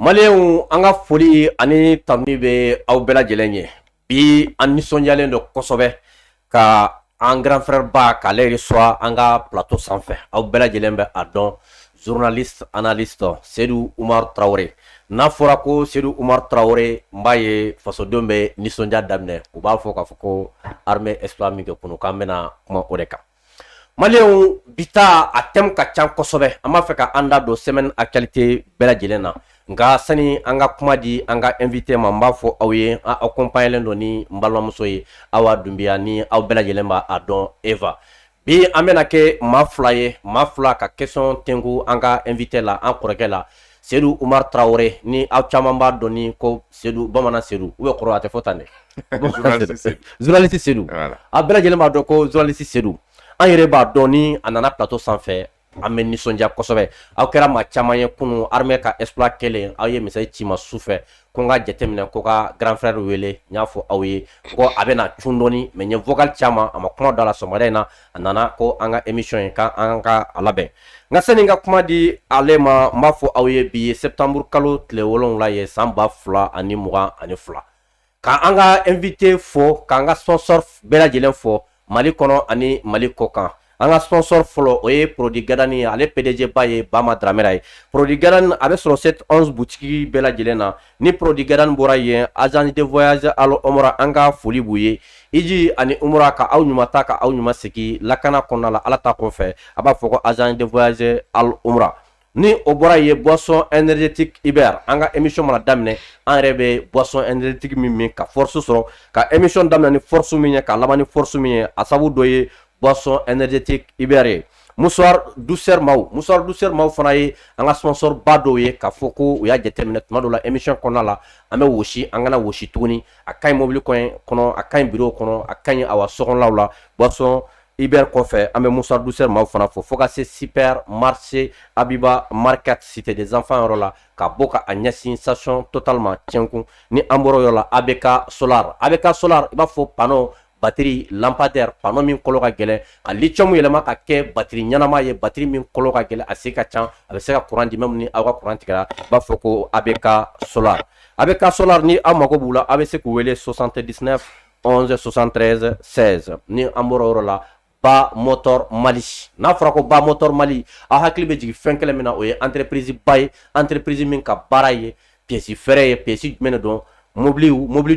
Malien an ka foli ani tanuni bɛ aw bɛɛ lajɛlen ye. Bi an nisɔndiyalen don kosɛbɛ ka an grand frère ba k'ale reçoit an ka plateau sanfɛ. Aw bɛɛ lajɛlen bɛ a dɔn journaliste analyste Seydou Oumar Traoré. N'a fɔra ko Seydou Oumar Traoré n b'a ye fasodenw bɛ nisɔndiya daminɛ. U b'a fɔ k'a fɔ ko armée exploit min kɛ kunu k'an bɛna kuma o de kan. Malien bi ta a thème ka ca kosɛbɛ. An b'a fɛ ka an da don semaine actualité bɛɛ lajɛlen na. Nka sani an ka kuma di an ka invité ma n b'a fɔ aw ye an accompagnélen don ni n balimamuso ye Awa Dunbiya ni aw bɛɛ lajɛlen b'a dɔn Eva. Bi an bɛna kɛ maa fila ye, maa fila ka question tɛnku an ka invité la an kɔrɔkɛ la Seydou Oumar Traoré ni aw caman b'a dɔn ni ko Seydou bamanan Seydou ou bien kɔrɔ a tɛ fɔ tan dɛ. Journaliste Seydou. A bɛɛ lajɛlen b'a dɔn ko journaliste Seydou. An yɛrɛ b'a dɔn ni a nana plateau sanfɛ an bɛ nisɔndiya kosɛbɛ. Aw kɛra maa caman ye kunun armée ka exploit kɛlen aw ye message ci ma sufɛ ko n ka jateminɛ ko ka grand frère wele n y'a fɔ aw ye ko a bɛna cun dɔɔni mais n ye vocal caman a ma kuma da la sɔgɔmada in na a nana ko an ka émission ye k'an ka a labɛn. Nka sani n ka kuma di ale ma n b'a fɔ aw ye bi ye septembre kalo tile 7 ye san 2022 ka an ka invité fɔ k'an ka sponsor bɛɛ lajɛlen fɔ Mali kɔnɔ ani Mali kɔkan. An ka sponsor fɔlɔ o ye Produit Gadani ale PDG ba ye Bama Dramera ye. Produit Gadani a bɛ sɔrɔ 711 boutique bɛɛ lajɛlen na. Ni Produit Gadani bɔra yen agence de voyage Al Omra an ka foli b'u ye. Iji ani Umra ka aw ɲuman ta ka aw ɲuman segin lakana kɔnɔna la Ala ta kɔfɛ a b'a fɔ ko agence de voyage Al Omra. Ni o bɔra ye boisson énergétique Iber an ka émission mana daminɛ an yɛrɛ bɛ boisson énergétique min ka force sɔrɔ ka émission daminɛ ni force min ye ka laban ni force min ye a sababu dɔ ye boisson énergétique Iber ye. Mouchoir douceur maw fana ye an ka sponsor ba dɔw ye k'a fɔ ko u y'a jateminɛ tuma dɔw la émission kɔnɔna la an bɛ wosi an kana wosi tuguni a ka ɲi mobili kɔnɔ a ka ɲi bureau kɔnɔ a ka ɲi awa sɔgɔnlaw la boisson Iber kɔfɛ an bɛ mouchoir douceur maw fana fɔ ka se super marché Abiba market cité des enfants yɔrɔ la ka bɔ ka a ɲɛsin station totalement tiɲɛkun ni an bɔra yɔrɔ la ABK solar i b'a fɔ panneau batterie lampadaire panneau min kɔlɔ ka gɛlɛn ka lithium yɛlɛma ka kɛ batterie ɲanama ye batterie min kɔlɔ ka gɛlɛn a se ka ca a bɛ se ka courant di même ni aw ka courant tigɛra i b'a fɔ ko ABK solar ni aw mago b'u la aw bɛ se k'u wele 79 11 73 16 ni an bɔra yɔrɔ la Ba Motor Mali. N'a fɔra ko Ba Motor Mali a hakili bɛ jigin fɛn kelen min na o ye entreprise ba ye entreprise min ka baara ye pièce fɛrɛ ye pièce jumɛn de don mobili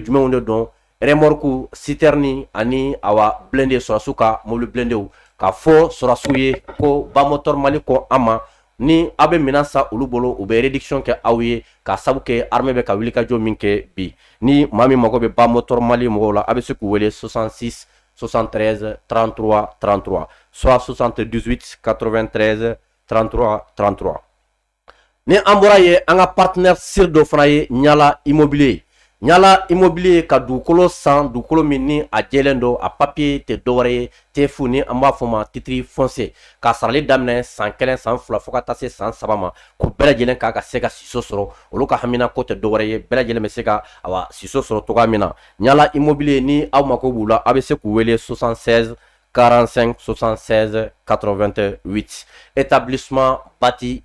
jumɛnw de don remorque citerne ani awa blindé sɔrɔsiw ka mobili blindéw k'a fɔ sɔrɔsiw ye ko Ba Motor Mali ko an ma ni aw bɛ minɛn san olu bolo u bɛ réduction kɛ aw ye k'a sabu kɛ armée bɛ ka wulikajɔ min kɛ bi ni maa min mago bɛ Ba Motor Mali mɔgɔw la a bɛ se k'u wele 66 73 33 33 soit 78 93 33 33. Ni an bɔra ye an ka partenaire sir dɔ fana ye Ɲala Immobilier ka dugukolo san dugukolo min ni a jɛlen don a papier tɛ dɔwɛrɛ ye TF ni an b'a fɔ ma titre foncier ka sarali daminɛ san 1 san 2 fo ka taa se san 3 ma ko bɛɛ lajɛlen ka se ka siso sɔrɔ olu ka hamina ko tɛ dɔwɛrɛ ye bɛɛ lajɛlen bɛ se ka awa siso sɔrɔ cogoya min na Ɲala Immobilier ni aw mako b'u la aw bɛ se k'u wele 76 45 76 88 établissement Bati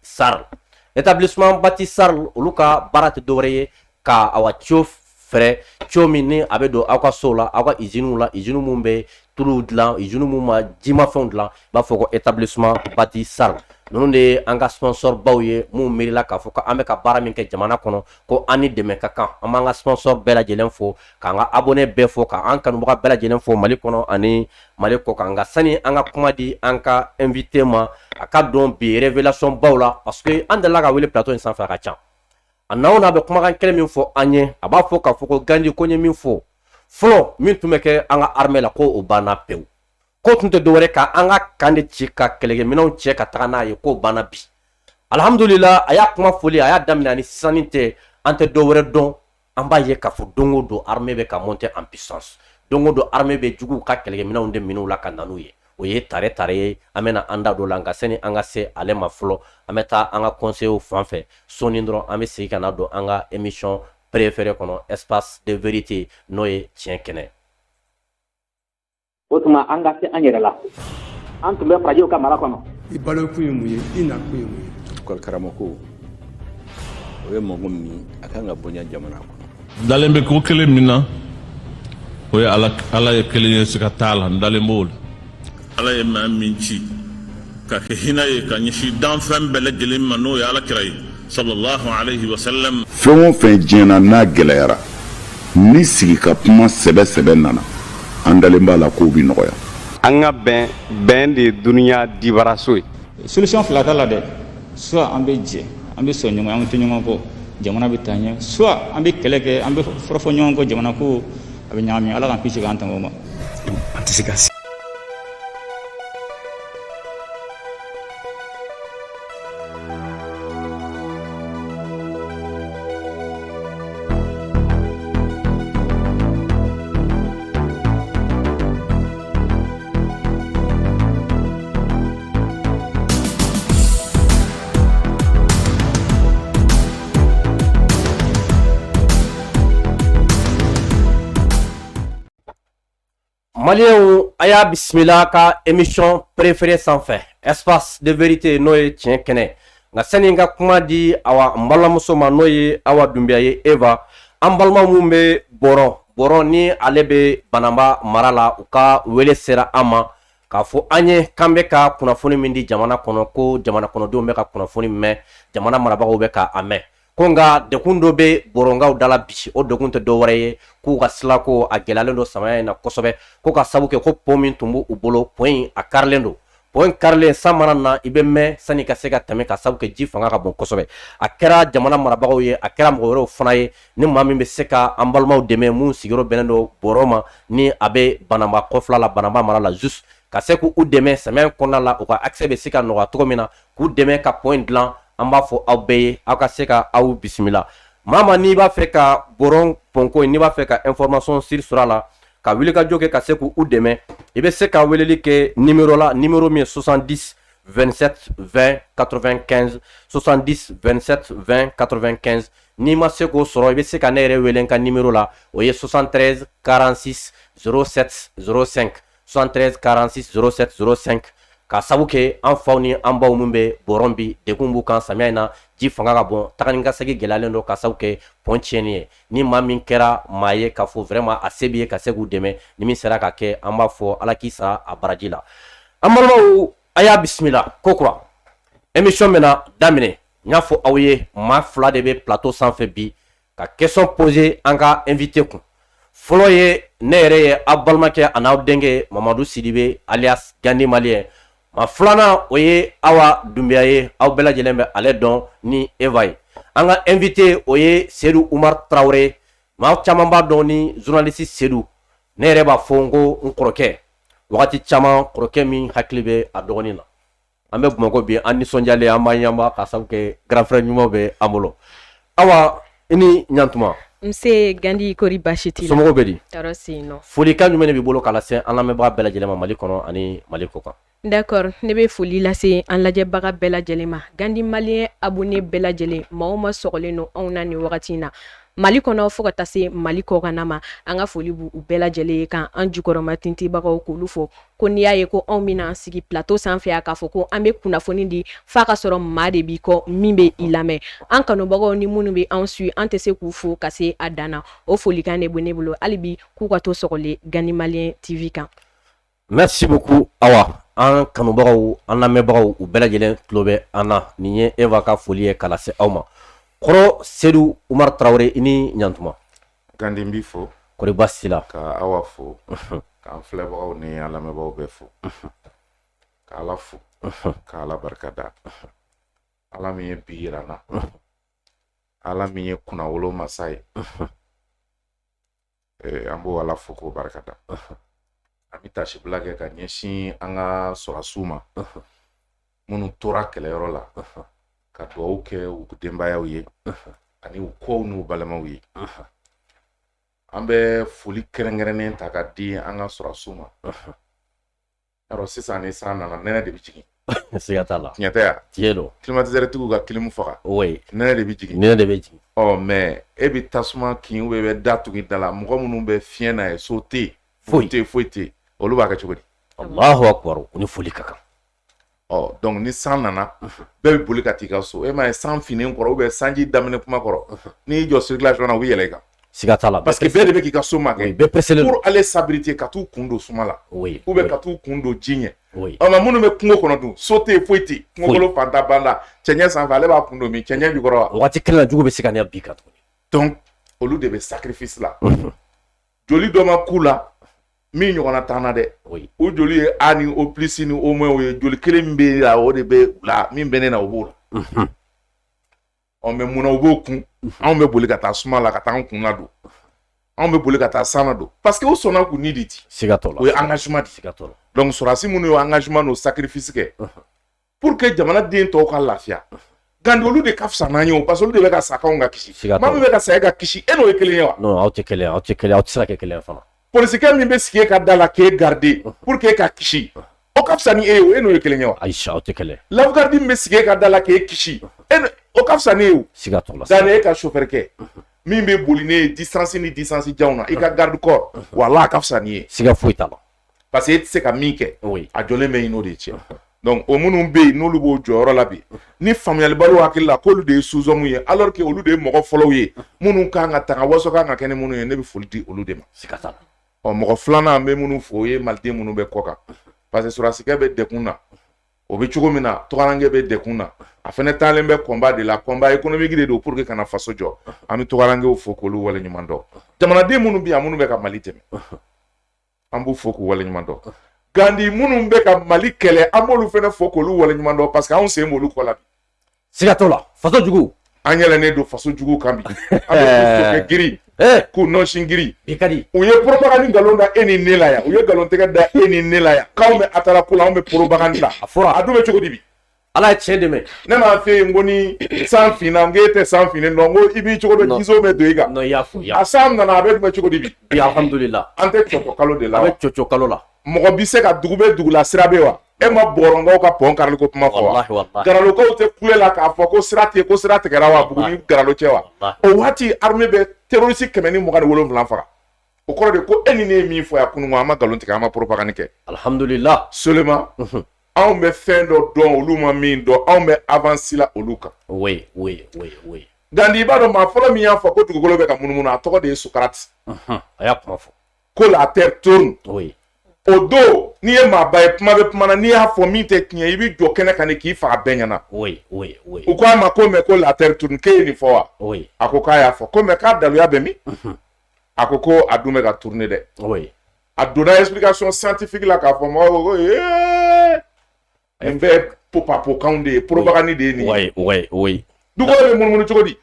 Sarl olu ka baara tɛ dɔwɛrɛ ye ka awa cio fɛrɛ cio min ni a bɛ don aw ka sow la aw ka usine la usine mun bɛ tulu dilan usine mun ma jimafɛnw dilan i b'a fɔ ko établissement Bati Sarl ninnu de ye an ka sponsor baw ye mun miirila k'a fɔ ko an bɛ ka baara min kɛ jamana kɔnɔ ko an ni dɛmɛ ka kan an b'an ka sponsor bɛɛ lajɛlen fo k'an ka abonné bɛɛ fo k'an kanubaga bɛɛ lajɛlen fo Mali kɔnɔ ani Mali kɔkan nka sani an ka kuma di an ka invité ma a ka dɔn bi révélation baw la parce que an delila ka wele plateau in sanfɛ a ka ca a n'aw n'a bɛ kumakan kelen min fɔ an ye a b'a fɔ k'a fɔ ko Gandi ko n ye min fɔ fɔlɔ min tun bɛ kɛ an ka armée la ko o banna pewu ko tun tɛ dɔwɛrɛ ka an ka kan de ci ka kɛlɛkɛminɛnw cɛ ka taga n'a ye k'o banna bi alhamdulillah a y'a kuma fɔli a y'a daminɛ ni sisanni tɛ an tɛ dɔwɛrɛ dɔn an b'a ye k'a fɔ don o don armée bɛ ka monter en puissance don o don armée bɛ juguw ka kɛlɛkɛminɛnw de minɛw la ka na n'u ye o ye tare ye an bɛna an da don la nka sani an ka se ale ma fɔlɔ an bɛ taa an ka conseillers fan fɛ sɔɔni dɔrɔn an bɛ segin ka na don an ka émission préférée kɔnɔ espace de vérité n'o ye tiɲɛ kɛnɛ. O tuma an ka se an yɛrɛ la an tun bɛ farajiw ka mara kɔnɔ i balo kun ye mun ye i na kun ye mun ye école karamɔgɔ o ye mɔgɔ min a kan ka bonya jamana kɔnɔ. Dalen bɛ ko kelen min na o ye ala ye kelen ye siga t'a la n dalen b'o la. Ala ye maa min ci ka kɛ hinɛ ye ka ɲɛsin danfɛn bɛɛ lajɛlen ma n'o ye alakira ye sallallahu alayhi wa sallam. Fɛn o fɛn diɲɛna n'a gɛlɛyara ni sigi ka kuma sɛbɛ nana an dalen b'a la k'o bi nɔgɔya. An ka bɛn de ye duniya dibaraso ye. Solution fila t'a la dɛ, soit an bɛ jɛ an bɛ sɔn ɲɔgɔn an tɛ ɲɔgɔn kɔ jamana bɛ taa ɲɛ, soit an bɛ kɛlɛ kɛ an bɛ fɔrɔfɔ ɲɔgɔn kɔ jamana ko a bɛ ɲagami. Ala k'an kisi k'an tanga o ma. An tɛ se ka se. Maliens a y'a bisimila ka émission préférée sanfɛ espace de vérité n'o ye tiɲɛ kɛnɛ nka sani ka kuma di awa n balimamuso ma n'o ye Awa Dunbiya ye Eva an balima mun bɛ bɔrɔ ni ale bɛ Bananba mara la u ka wele sera an ma k'a fɔ an ye k'an bɛ ka kunnafoni min di jamana kɔnɔ ko jamana kɔnɔdenw bɛ ka kunnafoni mɛn jamana marabagaw bɛ ka a mɛn ko nka dekun dɔ bɛ bɔrɔngaw dala bi o dekun tɛ dɔwɛrɛ ye k'u ka sila ko a gɛlɛyalen don samaya in na kosɛbɛ ko ka sabu kɛ ko pont min tun b'u bolo pont in a karilen don pont in karilen san mana na i bɛ mɛn sani ka se ka tɛmɛ ka sabu kɛ ji fanga ka bon kosɛbɛ a kɛra jamana marabagaw ye a kɛra mɔgɔ wɛrɛw fana ye ni maa min bɛ se ka an balimaw dɛmɛ mun sigiyɔrɔ bɛnnen don bɔrɔ ma ni a bɛ Bananba kɔfila la Bananba mara la juste ka se k'u dɛmɛ samiya kɔnɔna la u ka accès bɛ se ka nɔgɔya cogo min na k'u dɛmɛ ka pont in dilan an b'a fɔ aw bɛɛ ye aw ka se ka aw bisimila maa n'i b'a fɛ ka bɔrɔn pɔnko n'i b'a fɛ ka information siri sɔrɔ a la ka wuli ka jɔ kɛ ka se k'u dɛmɛ i bɛ se ka weleli kɛ numéro la numéro min ye 70 27 20 95 70 27 20 95 n'i ma se k'o sɔrɔ i bɛ se ka ne yɛrɛ wele n ka numéro la o ye 73 46 07 05 73 46 07 05 ka sabu kɛ an faw ni an baw min bɛ bɔrɔn bi dekun b'u kan samiya in na ji fanga ka bon tagani ka segin gɛlɛyalen don ka sabu kɛ pont tiɲɛni ye ni maa min kɛra maa ye k'a fɔ vraiment a se b'i ye ka se k'u dɛmɛ ni min sera ka kɛ an b'a fɔ ala k'i sara a baraji la an balimaw a y'a bisimila ko kura émission bɛna daminɛ n y'a fɔ aw ye maa fila de bɛ plateau sanfɛ bi ka question poser an ka invité kun fɔlɔ ye ne yɛrɛ ye aw balimakɛ a n'aw denkɛ Mamadu Sidibe alias Gandi Malien ma filanan o ye Awa Dunbiya ye aw bɛɛ lajɛlen bɛ ale dɔn ni Eva ye an ka invité o ye Seydou Oumar Traoré maa caman b'a dɔn ni journaliste Seydou ne yɛrɛ b'a fɔ n ko n kɔrɔkɛ wagati caman kɔrɔkɛ min hakili bɛ a dɔgɔnin na an bɛ Bamakɔ bi an nisɔndiyalen an b'an yanba ka sabu kɛ grand frère ɲumanw bɛ an bolo Awa i ni ɲantuma Nse Gandi kori baasi t'i la somɔgɔw bɛ di tɔɔrɔ si yen nɔ folikan jumɛn de b'i bolo k'a lase an lamɛnbaga bɛɛ lajɛlen ma Mali kɔnɔ ani Mali kɔ kan d'accord ne bɛ foli lase an lajɛbaga bɛɛ lajɛlen ma Gandi Malien abonné bɛɛ lajɛlen maa o maa sɔgɔlen don anw na nin wagati in na Mali kɔnɔ fo ka taa se Mali kɔkanna ma an ka foli b'u bɛɛ lajɛlen ye kan an jukɔrɔma tintibagaw k'olu fɔ ko n'i y'a ye ko anw bɛna sigi plateau sanfɛ yan k'a fɔ ko an bɛ kunnafoni di f'a ka sɔrɔ maa de b'i kɔ min bɛ i lamɛn an kanubagaw ni minnu bɛ anw suit an tɛ se k'u fo ka se a dan na o folikan de bɛ ne bolo hali bi k'u ka to sɔgɔlen Gandi Malien TV kan merci beaucoup Awa an kanubagaw an lamɛnbagaw u bɛɛ lajɛlen tulo bɛ an na nin ye Eva ka foli ye k'a lase aw ma kɔrɔ Seydou Oumar Traoré i ni ɲantuma Gandi n b'i fo kɔri baasi t'i la ka Awa fo k'an filɛbagaw ni an lamɛnbagaw bɛɛ fo ka Ala fo ka Ala barika da Ala min ye bi yira n na Ala min ye kunnawolo masa ye an b'o Ala fo k'o barika da an bɛ tasibila kɛ ka ɲɛsin an ka sɔrɔdasiw ma minnu tora kɛlɛyɔrɔ la ka dugawu kɛ u denbayaw ye ani u kɔw n'u balimaw ye an bɛ foli kɛrɛnkɛrɛnnen ta ka di an ka sɔrɔdasiw ma yarɔ sisan ni san nana nɛnɛ de bɛ jigin siga t'a la tiɲɛ tɛ ya tiɲɛ don climatiseur tigiw ka clim faga oui nɛnɛ de bɛ jigin nɛnɛ de bɛ jigin mais e bɛ tasuma kin ou bɛ da tugu da la mɔgɔ minnu bɛ fiɲɛ na ye so tɛ foyi tɛ olu b'a kɛ cogo di Allahu akbar u ni foli ka kan donc ni san nana bɛɛ bɛ boli ka t'i ka so e ma ye san finnen kɔrɔ ou bien sanji daminɛ kuma kɔrɔ n'i jɔ circulation na u bɛ yɛlɛ i kan siga t'a la parce que bɛɛ de bɛ k'i ka so makɛ pour aller s'abriter ka t'u kun don suma la ou bien ka t'u kun don ji ɲɛ nka minnu bɛ kungo kɔnɔ dun so tɛ yen foyi tɛ yen kungokolo fanta banda cɛncɛn sanfɛ ale b'a kun don min cɛncɛn jukɔrɔ wa waati kelen na jugu bɛ se ka ne bi kan tuguni donc olu de bɛ sacrifice la joli dɔ ma k'u la min ɲɔgɔnna t'an na dɛ o joli ye A ni O plus ni O moins o ye joli kelen min bɛ la o de bɛ u la min bɛ ne na o b'o la mais munna u b'o kun anw bɛ boli ka taa suma la ka taa an kun na don anw bɛ boli ka taa san na don parce que o sɔnna k'u ni de di siga t'o la o ye engagement de siga t'o la donc sɔrɔdasi minnu y'o engagement n'o sacrifice kɛ pour que jamanaden tɔw ka lafiya Gandi olu de ka fisa n'an ye o parce que olu de bɛ ka sa k'anw ka kisi maa min bɛ ka sa e ka kisi e n'o ye kelen ye wa non aw tɛ kelen ye aw tɛ kelen ye aw tɛ se ka kɛ kelen ye fana polisikɛ min bɛ sigi e ka da la k'e garder pour que e ka kisi o ka fisa ni e ye o e n'o ye kelen ye wa ayi aw tɛ kelen ye lafgardi min bɛ sigi e ka da la k'e kisi o ka fisa ni e ye o siga t'o la dani e ka chauffeur kɛ min bɛ boli ne ye distance ni distance janw na i ka garde corps wala a ka fisa ni ye siga foyi t'a la parce que e tɛ se ka min kɛ a jɔlen bɛ yen n'o de ye tiɲɛ donc o minnu bɛ yen n'olu b'o jɔyɔrɔ la bi ni faamuyalibaliw hakili la k'olu de ye sous-hommes ye alors que olu de ye mɔgɔ fɔlɔw ye minnu kan ka taga waso kan ka kɛ ni minnu ye ne bɛ foli di olu de ma siga t'a la mɔgɔ filanan an bɛ minnu fɔ o ye maliden minnu bɛ kɔ kan parce que sɔrɔdasikɛ bɛ dekun na o bɛ cogo min na tɔgɔlankɛ bɛ dekun na a fɛnɛ taalen bɛ combat de la combat économique de don pour que kana faso jɔ an bɛ tɔgɔlankɛw fɔ k'olu waleɲuman dɔn jamanaden minnu bɛ yan minnu bɛ ka Mali tɛmɛ an b'u fɔ k'u waleɲuman dɔn Gandi minnu bɛ ka Mali kɛlɛ an b'olu fɛnɛ fɔ k'olu waleɲuman dɔn parce que anw sen b'olu kɔ la bi siga t'o la faso jugu an yɛlɛnnen don faso jugu kan bi an bɛ kɛ giri k'u nɔnsin giri u ye propagande nkalon da e ni ne la yan u ye nkalon tigɛ da e ni ne la yan k'anw bɛ atala ko la anw bɛ propagande la a dun bɛ cogo di bi ala ye tiɲɛ dɛmɛ ne m'a fɛ yen ko ni san finna n k'e tɛ san finnen dɔn ko i b'i cogo dɔn jiso bɛ don i kan a san nana a bɛ tun bɛ cogo di bi alhamdulillah an tɛ cɔcɔ kalo de la a bɛ cɔcɔ kalo la mɔgɔ bɛ se ka dugu bɛ dugu la sira bɛ wa e ma bɔrɔnkaw ka pɔn karili ko kuma fɔ wa garalokaw tɛ kule la k'a fɔ ko sira tɛ ko sira tigɛra wa bugu ni garalo cɛ wa o waati armée bɛ terroriste 127 faga o kɔrɔ de ko e ni ne ye min fɔ yan kunun an ma nkalon tigɛ an ma propagande kɛ alhamdulillah seulement anw bɛ fɛn dɔ dɔn olu ma min dɔn anw bɛ avance la olu kan oui Gandi i b'a dɔn maa fɔlɔ min y'a fɔ ko dugukolo bɛ ka munumunu a tɔgɔ de ye Socrate a y'a kuma fɔ ko la terre tourne o don n'i ye maaba ye kuma bɛ kuma na n'i y'a fɔ min tɛ tiɲɛ i bɛ jɔ kɛnɛ kan de k'i faga bɛɛ ɲɛna u ko a ma ko mais ko la terre tourne k'e ye nin fɔ wa a ko k'a y'a fɔ ko mais k'a daluya bɛ min a ko a dun bɛ ka tourner dɛ a donna explication scientifique la k'a fɔ mɔgɔw ko nin bɛɛ popapokanw de ye propagande de ye nin ye dugukolo bɛ munumunu cogo di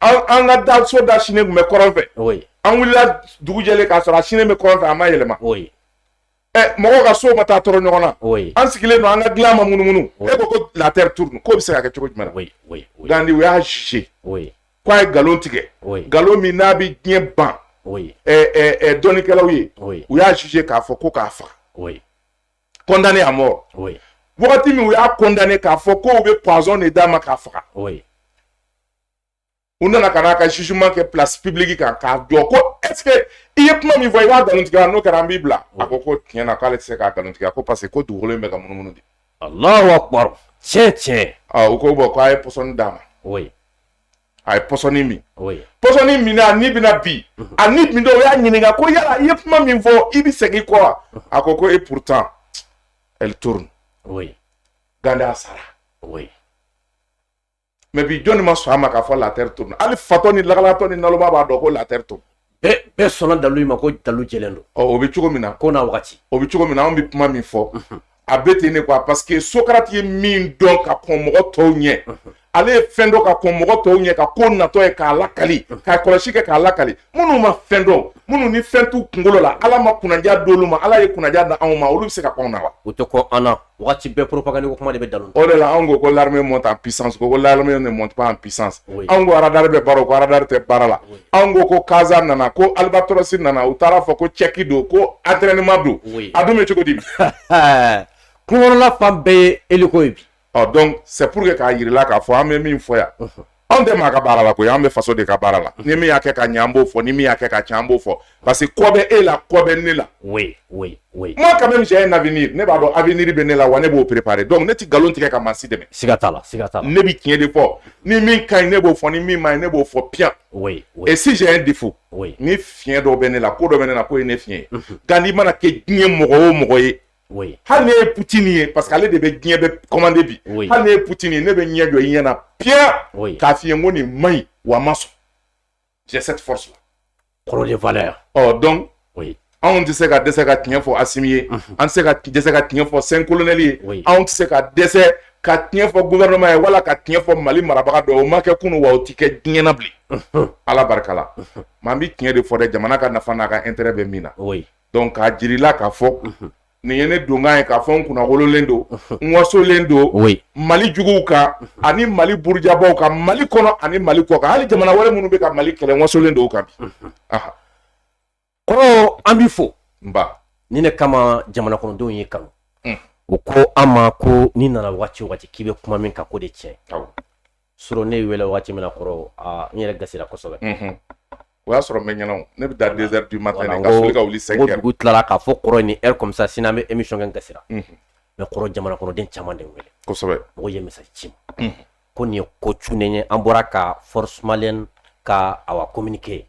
an ka da so da sini tun bɛ kɔrɔn fɛ an wulila dugu jɛlen k'a sɔrɔ a sini bɛ kɔrɔn fɛ a ma yɛlɛma mɔgɔw ka so ma taa tɔɔrɔ ɲɔgɔn na an sigilen don an ka dilan ma munumunu e ko la terre tourne k'o bɛ se ka kɛ cogo jumɛn na Gandi u y'a juger k'a ye nkalon tigɛ nkalon min n'a bɛ diɲɛ ban dɔnnikɛlaw ye u y'a juger k'a fɔ ko k'a faga condamné à mort wagati min u y'a condamné k'a fɔ k'o bɛ poison de d'a ma k'a faga u nana ka n'a ka jugement kɛ place publique kan k'a jɔ ko est ce que i ye kuma min fɔ i b'a nkalon tigɛ n'o kɛra an b'i bila a ko tiɲɛ na k'ale tɛ se k'a nkalon tigɛ ko parce que ko dugukolo in bɛ ka munumunu de Allahu akbar tiɲɛ u ko bon k'a ye pɔsɔni d'a ma a ye pɔsɔni min pɔsɔni min na ni bɛna bi a ni min dɔ o y'a ɲininka ko yala i ye kuma min fɔ i bɛ segin kɔ wa a ko et pourtant elle tourne Gandi a sara mais bi jɔnni ma sɔn a ma k'a fɔ la terre tourne hali fatɔ ni lakalatɔ ni naloma b'a dɔn ko la terre tourne bɛɛ sɔnna dalu in ma ko dalu jɛlen don o bɛ cogo min na ko n'a wagati o bɛ cogo min na anw bɛ kuma min fɔ a bɛ ten de quoi parce que Socrate ye min dɔn ka kɔn mɔgɔ tɔw ɲɛ ale ye fɛn dɔ ka kɔn mɔgɔ tɔw ɲɛ ka ko natɔ ye k'a lakali k'a kɔlɔsi kɛ k'a lakali minnu ma fɛn dɔn minnu ni fɛn t'u kunkolo la ala ma kunnaja d'olu ma ala ye kunnaja da anw ma olu bɛ se ka kɔn na wa o tɛ kɔn an na wagati bɛɛ propagande ko kuma de bɛ dalu o de la anw ko l'armée monte en puissance ko l'armée ne monte pas en puissance anw ko radar bɛ baara ko radar tɛ baara la anw ko Kaza nana ko Albatros nana u taara fɔ ko Tchèque don ko entraînement don a dun bɛ cogo di kungokɔnɔla fan bɛɛ ye hélico ye bi donc c'est pour que k'a yirila k'a fɔ an bɛ min fɔ yan anw tɛ maa ka baara la koyi an bɛ faso de ka baara la ni min y'a kɛ ka ɲɛ an b'o fɔ ni min y'a kɛ ka tiɲɛ an b'o fɔ parce que kɔ bɛ e la kɔ bɛ ne la oui moi quand même j'ai un avenir ne b'a dɔn avenir bɛ ne la wa ne b'o préparer donc ne ti nkalon tigɛ ka maa si dɛmɛ siga t'a la ne bi tiɲɛ de fɔ ni min ka ɲi ne b'o fɔ ni min ma ɲi ne b'o fɔ pian et si j'ai un défaut ni fiɲɛ dɔ bɛ ne la ko dɔ bɛ ne la ko ye ne fiɲɛ ye nka n'i mana kɛ diɲɛ mɔgɔ o mɔgɔ ye hali ne ye Poutine ye parce que ale de bɛ diɲɛ bɛ commandé bi hali ne ye Poutine ye ne bɛ ɲɛ jɔ i ɲɛna pian k'a f'i ye n ko nin man ɲi wa a ma sɔn j'ai cette force là kɔrɔ de valeur donc anw tɛ se ka dɛsɛ ka tiɲɛ fɔ Assimi ye an tɛ se ka dɛsɛ ka tiɲɛ fɔ Saint colonel ye anw tɛ se ka dɛsɛ ka tiɲɛ fɔ gouvernement ye wala ka tiɲɛ fɔ Mali marabaga dɔ o ma kɛ kunun wa o ti kɛ diɲɛ na bilen Ala barika la mais an bɛ tiɲɛ de fɔ dɛ jamana ka nafa n'a ka intérêt bɛ min na donc k'a jir'i la k'a fɔ nin ye ne donkan ye k'a fɔ n kunnawololen don n wasolen don Mali juguw kan ani Mali burujabaw kan Mali kɔnɔ ani Mali kɔ kan hali jamana wɛrɛ minnu bɛ ka Mali kɛlɛ n wasolen don o kan bi kɔrɔ an b'i fo ni ne kama jamana kɔnɔdenw ye kanu o ko an ma ko ni nana waati o waati k'i bɛ kuma min kan ko de tiɲɛ sɔrɔ ne wele waati min na kɔrɔ n yɛrɛ gasira kosɛbɛ o y'a sɔrɔ n bɛ ɲɛna ne bɛ taa 2 heures du matin ka soli ka wuli 5 heures ko dugu tilala k'a fɔ kɔrɔ ni heure comme ça sinon an bɛ émission kɛ n gasira mais kɔrɔ jamana kɔnɔden caman de wele kosɛbɛ mɔgɔw ye message ci ma ko nin ye ko cunen ye an bɔra ka force malienne ka awa communiquer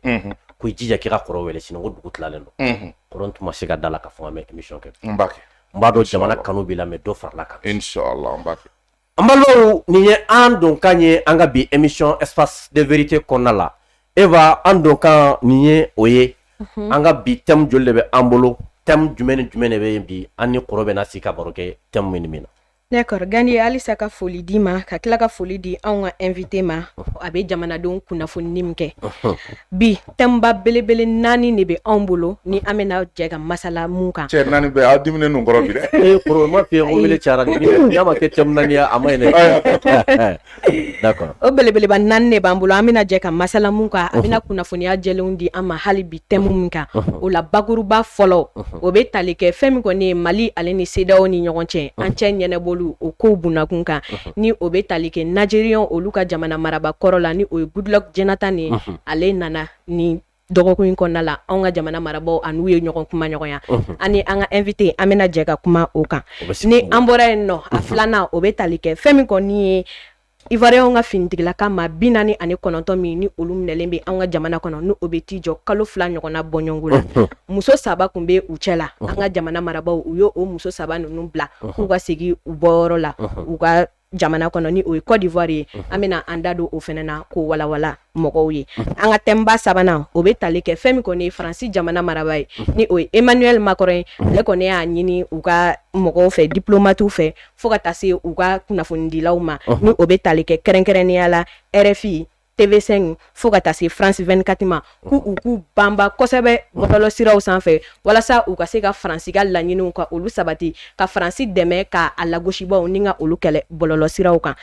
ko i jija k'i ka kɔrɔ wele sinon ko dugu tilalen don kɔrɔ tun ma se ka da la ka fɔ an bɛ émission kɛ n b'a kɛ n b'a dɔn jamana kanu b'i la mais dɔ farala kan inchallah n b'a kɛ an balimaw nin ye an donkan ye an ka bi émission espace de vérité kɔnɔna la Eva an donkan nin ye o ye an ka bi thème joli de bɛ an bolo thème jumɛn ni jumɛn de bɛ yen bi an ni kɔrɔ bɛ na sigi ka baro kɛ thème min na D'accord, Gandi halisa ka foli di ma ka tila ka foli di anw ka invité ma a bɛ jamanadenw kunnafoni min kɛ bi thème belebele 4 de bɛ anw bolo ni an bɛna jɛ ka masala mun kan cɛ 4 bɛ aw diminen ninnu kɔrɔ bi dɛ kɔrɔ ma f'i ye ko wele cayara ni n'a ma kɛ thème 4 ye a ma ɲi dɛ d'accord o belebeleba 4 de b'an bolo an bɛna jɛ ka masala mun kan a bɛna kunnafoniya jɛlenw di an ma hali bi thème min kan o la bakuruba fɔlɔ o bɛ tali kɛ fɛn min kɔni ye Mali ale ni CEDEAO ni ɲɔgɔn cɛ an cɛ ɲɛnɛbɔ o ko bunakun kan ni o bɛ tali kɛ Nigérian olu ka jamana maraba kɔrɔ la ni o ye Goodluck Jonathan ni ale nana ni dɔgɔkun in kɔnɔna la anw ka jamana marabaw an'u ye ɲɔgɔn kuma ɲɔgɔnya ani an ka invité an bɛna jɛ ka kuma o kan ni an bɔra yen nɔ a filanan o bɛ tali kɛ fɛn min kɔni ye Ivoirien ka finitigilaka ma 49 min ni olu minɛlen bɛ an ka jamana kɔnɔ ni o bɛ t'i jɔ kalo 2 ɲɔgɔnna bɔɲɔgɔnko la muso 3 kun bɛ u cɛ la an ka jamana marabaw u y'o muso 3 ninnu bila k'u ka segin u bɔyɔrɔ la u ka jamana kɔnɔ ni o ye Côte d'Ivoire ye an bɛna an da don o fɛnɛ na k'o walawala mɔgɔw ye an ka thème sabanan o bɛ tali kɛ fɛn min kɔni ye Faransi jamana maraba ye ni o ye Emmanuel Macron ye ale kɔni y'a ɲini u ka mɔgɔw fɛ diplomatiw fɛ fo ka taa se u ka kunnafonidilaw ma ni o bɛ tali kɛ kɛrɛnkɛrɛnnenya la RFI TV5 fo ka taa se France 24 ma k'u banba kosɛbɛ bɔlɔlɔsiraw sanfɛ walasa u ka se ka Faransi ka laɲiniw ka olu sabati ka Faransi dɛmɛ ka a lagosibaw ni ka olu kɛlɛ bɔlɔlɔsiraw kan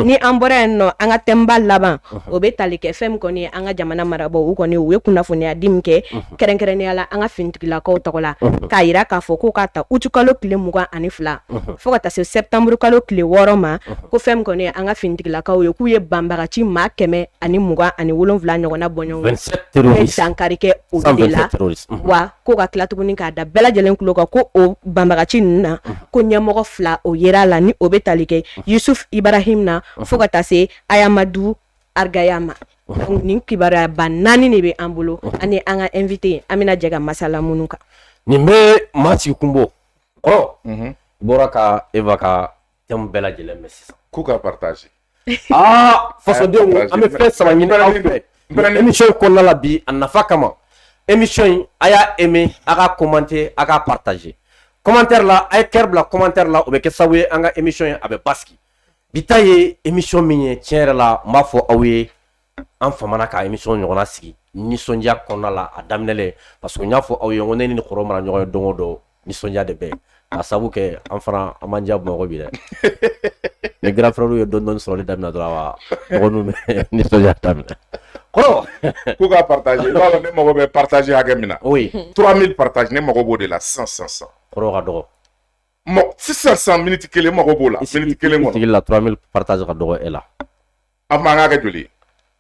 ni an bɔra yen nɔ an ka thème laban o bɛ tali kɛ fɛn min kɔni ye an ka jamana marabaw u kɔni u ye kunnafoniya di min kɛ kɛrɛnkɛrɛnnenya la an ka finitigilakaw tɔgɔ la k'a yira k'a fɔ k'u k'a ta août kalo tile 22 fo ka taa se septembre kalo tile 6 ma ko fɛn min kɔni ye an ka finitigilakaw ye k'u ye banbagaci maa 100 ani 27 ɲɔgɔnna bɔɲɔgɔn dankari kɛ o de la wa ko ka tila tuguni k'a da bɛɛ lajɛlen tulo kan ko o banbagaci ninnu na ko ɲɛmɔgɔ 2 o yera la ni o bɛ tali kɛ Yusuf Ibrahim na fo ka taa se Ayamadu Argaya ma nin kibaruya ba 4 de bɛ an bolo ani an ka invité an bɛna jɛ ka masala minnu kan nin bɛ maa sigi kunbo kɔrɔ bɔra ka Eva ka thème bɛɛ lajɛlen mɛn sisan k'u ka partage fasodenw an bɛ fɛn 3 ɲini aw fɛ émission kɔnɔna la bi a nafa kama émission in a y'a aimé a ka commenter a ka partager commentaire la a ye cœur bila commentaire la o bɛ kɛ sababu ye an ka émission in a bɛ basigi bi ta ye émission min ye tiɲɛ yɛrɛ la n b'a fɔ aw ye an famana ka émission ɲɔgɔnna sigi nisɔndiya kɔnɔna la a daminɛlen parce que n y'a fɔ aw ye n ko ne ni kɔrɔ mara ɲɔgɔn ye don o don nisɔndiya de bɛ ka sabu kɛ an fana an man diya Bamakɔ bi dɛ ni grand frère ye dɔɔni sɔrɔli daminɛ dɔrɔn wa dɔgɔninw bɛ nisɔndiya daminɛ kɔrɔ k'u ka partager i b'a dɔn ne mago bɛ partager hakɛ min na 3000 partage ne mago b'o de la 100 kɔrɔ ka dɔgɔ 600 minutes kelen mago b'o la minute kelen kɔnɔ tigi la 3000 partage ka dɔgɔ e la a man ka kɛ joli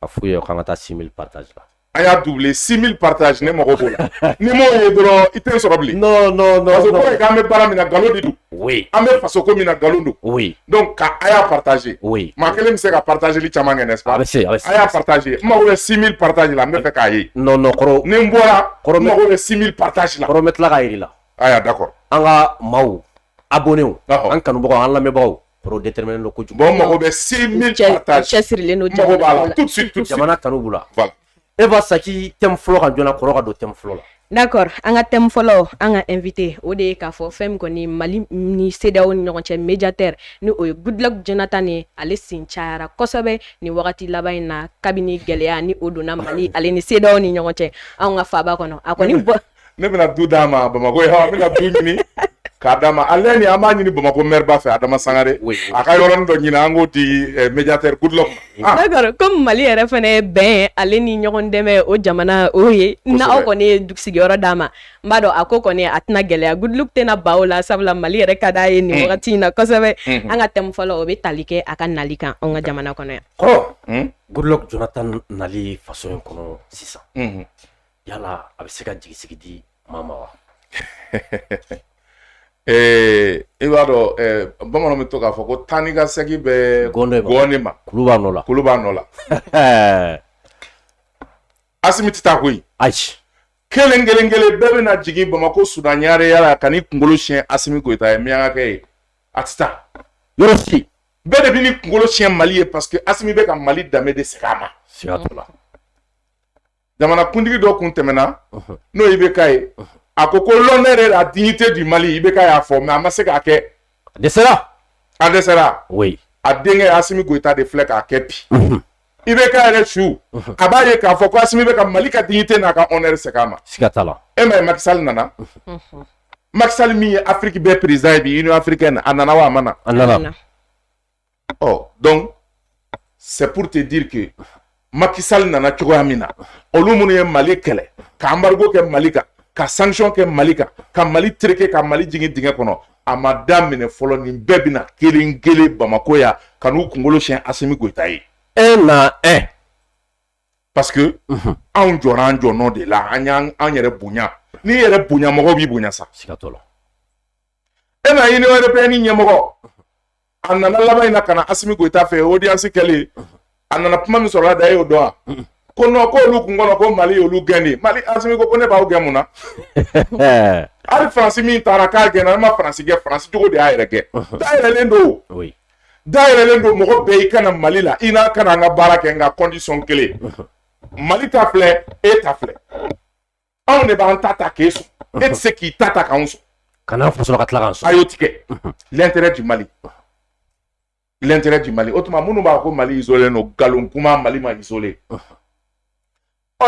a fu ye kan ka taa 6000 partage la a y'a doublé 6000 partage ne mago b'o la ni m'o ye dɔrɔn i tɛ sɔrɔ bilen non parce que kɔrɔ ye k'an bɛ baara min na nkalon de don oui an bɛ faso ko min na nkalon don oui donc ka a y'a partager oui maa kelen bɛ se ka partageli caman kɛ n'est-ce pas a bɛ se a y'a partager n mago bɛ 6000 partage la n bɛ fɛ k'a ye non kɔrɔ ni n bɔra n mago bɛ 6000 partage la kɔrɔ n bɛ tila k'a yir'i la aya d'accord an ka maaw abonnés Ɔhɔ. an kanubagaw an lamɛnbagaw kɔrɔ déterminé don kojugu bon n mago bɛ 6000 partage cɛsirilen don n mago b'a la tout de suite jamana kanu b'u la voilà Eva Saki thème fɔlɔ kan joona kɔrɔ ka don thème fɔlɔ la D'accord, an ka thème fɔlɔ an ka invité o de ye k'a fɔ fɛn min kɔni Mali ni CEDEAO ni ɲɔgɔn cɛ médiateur ni o ye Goodluck Jonathan ye ale sen cayara kosɛbɛ ni wagati laban in na kabini gɛlɛya ni o donna Mali ale ni CEDEAO ni ɲɔgɔn cɛ anw ka faaba kɔnɔ a kɔni bɔ ne bɛna du d'a ma Bamakɔ ye n bɛna du ɲini k'a d'a ma ale ni an b'a ɲini Bamakɔ maire ba fɛ Adama Sangare a ka yɔrɔnin dɔ ɲini an k'o di médiateur Goodluck ma d'accord comme Mali yɛrɛ fɛnɛ ye bɛn ale ni ɲɔgɔn dɛmɛ o jamana o ye n'aw kɔni ye sigiyɔrɔ d'a ma n b'a dɔn a ko kɔni a tɛna gɛlɛya Goodluck tɛna ba o la sabula Mali yɛrɛ ka d'a ye nin wagati in na kosɛbɛ an ka thème fɔlɔ o bɛ tali kɛ a ka nali kan anw ka jamana kɔnɔ yan kɔrɔ Goodluck Jonathan nali faso in kɔnɔ sisan yala a bɛ se ka jigisigi di maa ma wa i b'a dɔn bamananw bɛ to k'a fɔ ko taa ni ka segin bɛ gɔni ma kulu b'a nɔ la kulu b'a nɔ la Asimi tɛ taa koyi ayi kelen bɛɛ bɛna jigin Bamakɔ Sudan ɲareya la ka ni kunkolo siɲɛ Asimi Goyita ye miyankakɛ ye a tɛ taa yɔrɔ si bɛɛ de bɛ ni kunkolo siɲɛ Mali ye parce que Asimi bɛ ka Mali danbe de segin a ma siga t'o la jamana kuntigi dɔ kun tɛmɛna n'o IBK ye a ko l'honneur et la dignité du Mali IBK y'a fɔ mais a ma se k'a kɛ a dɛsɛra oui a denkɛ Asimi Goyita de filɛ k'a kɛ bi IBK yɛrɛ su a b'a ye k'a fɔ ko Asimi bɛ ka Mali ka dignité n'a ka honneur segin a ma siga t'a la e ma ye Macky Sall nana Macky Sall min ye Afrique bɛɛ président ye bi Union africaine a nana wa a ma na a nana oh donc c'est pour te dire que Macky Sall nana cogoya min na olu minnu ye Mali kɛlɛ ka embargo kɛ Mali kan ka sanction kɛ Mali kan ka Mali tereke ka Mali jigin dingɛ kɔnɔ a ma daminɛ fɔlɔ nin bɛɛ bɛna kelen Bamakɔ ya ka n'u kunkolo siɲɛ Asimi Goyita ye parce que anw jɔra an jɔnɔ de la an yɛrɛ bonya n'i yɛrɛ bonya mɔgɔw b'i bonya sa siga t'o la e na Union européenne ɲɛmɔgɔ a nana laban in na ka na Asimi Goyita fɛ audience kɛlen a nana kuma min sɔrɔla da e y'o dɔn wa ko non ko olu kun kɔnɔ ko Mali y'olu gɛn de Mali Asimi ko ne b'aw gɛn mun na hali Faransi min taara k'a gɛnna ne ma Faransi gɛn Faransi cogo de y'a yɛrɛ gɛn dayɛlɛlen don mɔgɔ bɛɛ i kana Mali la i n'a kana an ka baara kɛ nka condition kelen Mali ta filɛ e ta filɛ anw de b'an ta k'e sɔn e tɛ se k'i ta k'anw sɔn kana faso ka tila k'an sɔn a y'o tigɛ l'intérêt du Mali o tuma minnu b'a ko Mali isolé no nkalon kuma Mali ma isolé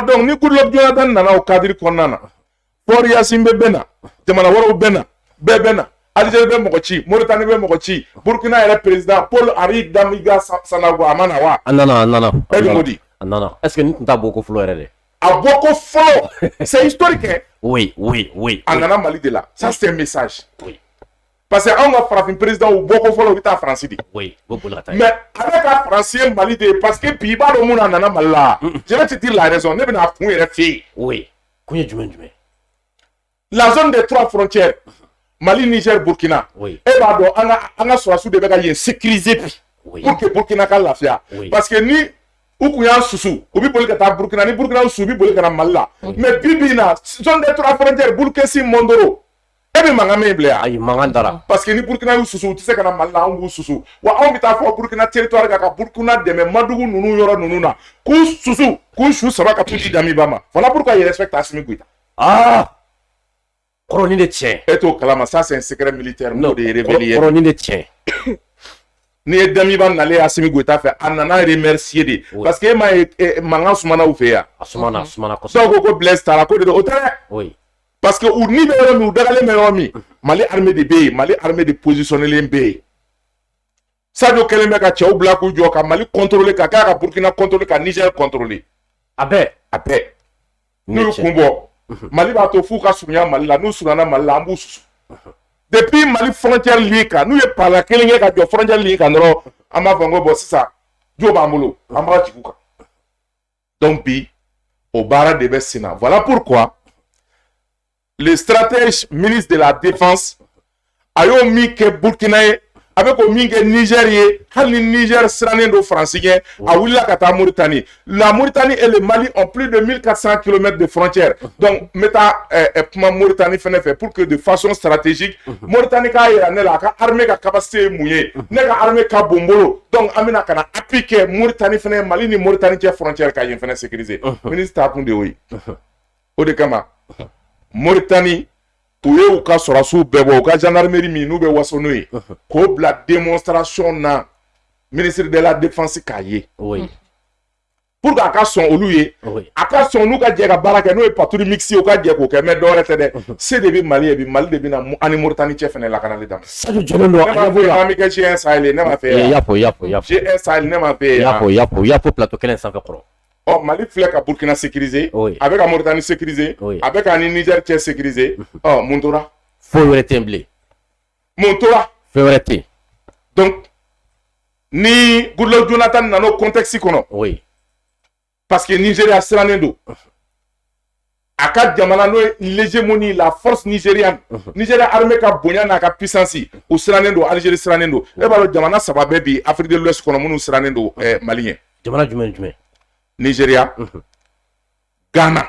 donc ni Goodluck Jonathan nana o cadre kɔnɔna na Port Yacine bɛ na jamana wɛrɛw bɛ na bɛɛ bɛ na Algérie bɛ mɔgɔ ci Mauritanie bɛ mɔgɔ ci Burkina yɛrɛ président Paul Henri Damiga Sanogo a ma na wa a nana Modi a nana est-ce que nin tun t'a bɔ ko fɔlɔ yɛrɛ dɛ a bɔ ko fɔlɔ c'est historique hein oui a nana Mali de la ça c'est un message oui parce que anw ka farafin président u bɔ ko fɔlɔ u bɛ taa Faransi de oui mais ale ka Faransi ye Mali de ye parce que bi i b'a dɔn mun na a nana Mali la je vais te dire la raison ne bɛna a kun yɛrɛ f'i ye oui kun ye jumɛn la zone des trois frontières Mali Niger Burkina oui e b'a dɔn an ka sɔrɔsiw de bɛ ka yen sécuriser bi pour que Burkina ka lafiya parce que ni u kun y'an susu u bɛ boli ka taa Burkina ni Burkina y'u susu u bɛ boli ka na Mali la mais bi in na zone des trois frontières Burkina Mondoro e bɛ mankan min bila yan ayi mankan dara parce que ni Burkina y'u susu u tɛ se ka na Mali la anw b'u susu wa anw bɛ taa fɔ Burkina territoire kan ka Burkina dɛmɛ Madugu ninnu yɔrɔ ninnu na k'u susu k'u su saba ka t'u di Damiba ma voilà pourquoi il respecte Assimi Goïta kɔrɔ nin de tiɲɛ e t'o kalama ça c'est un secret militaire n'o de ye révélé kɔrɔ nin de tiɲɛ ni ye Damiba nalen Assimi Goïta fɛ a nana remercier de parce que e ma ye mankan sumana u fɛ yan a sumana kosɛbɛ dɔw ko Blaise taara ko de don o tɛ dɛ oui parce que u ni bɛ yɔrɔ min u dagalen bɛ yɔrɔ min Mali armée de bɛ yen Mali armée de positionnelen bɛ yen Sadio kɛlen bɛ ka cɛw bila k'u jɔ ka Mali contrôler ka k'a ka Burkina contrôler ka Niger contrôler a bɛɛ n'u y'u kun bɔ Mali b'a to f'u ka surunya Mali la n'u surunyana Mali la an b'u susu depuis Mali frontière ligne kan n'u ye pala kelen kɛ ka jɔ frontière ligne kan dɔrɔn an b'a fɔ n ko bon sisan jo b'an bolo an b'a jigin u kan Donc bi au bara de Bessina. Voilà pourquoi le stratège ministre de la Défense a eu mis que Burkina avec au Niger hali Niger seranen do francien a willa kata Mauritanie. La Mauritanie et le Mali ont plus de 1400 km de frontières. Donc meta Mauritanie fait pour que de façon stratégique Mauritanie ka ira la ka armée ka capacité mouillé, ne ka armée ka bombolo. Donc amina kana appliquer Mauritanie fait Mali ni Mauritanie qui frontière ka yin fait sécuriser. Ministre ta kunde oui. O de kama Mauritanie u ye u ka sɔrɔsiw bɛɛ bɔ u ka gendarmerie min n'u bɛ waso n'o ye k'o bila démonstration na ministre de la défense k'a ye pour que a ka sɔn olu ye a ka sɔn n'u ka jɛ ka baara kɛ n'o ye patrouille mixte ye u ka jɛ k'o kɛ mais dɔwɛrɛ tɛ dɛ se de bɛ Mali ye bi Mali de bɛ na ani Mauritanie cɛ fɛnɛ lakanali daminɛ. Sadio jɔlen don ne m'a fɛ an bɛ kɛ G1 Sahel ye ne m'a fɛ yan G1 Sahel ne m'a fɛ yan yapo plateau kelen sanfɛ kɔrɔ. Oh, Mali filɛ ka Burkina sécuriser avec ka Mauritanie sécuriser avec ka ni Niger cɛ sécuriser oh mun tora foyi wɛrɛ tɛ yen bilen mun tora fɛn wɛrɛ tɛ yen. Donc ni Goodluck Jonathan nana o contexte kɔnɔ parce que Nigeria sirannen don a ka jamana n'o ye l'hégémonie la force nigériane Nigeria armée ka bonya n'a ka puissance o sirannen don Algérie sirannen don e b'a dɔn jamana saba bɛɛ bi Afrique de l'Ouest kɔnɔ minnu sirannen don Mali ɲɛ. Jamana jumɛn Nigeria Ghana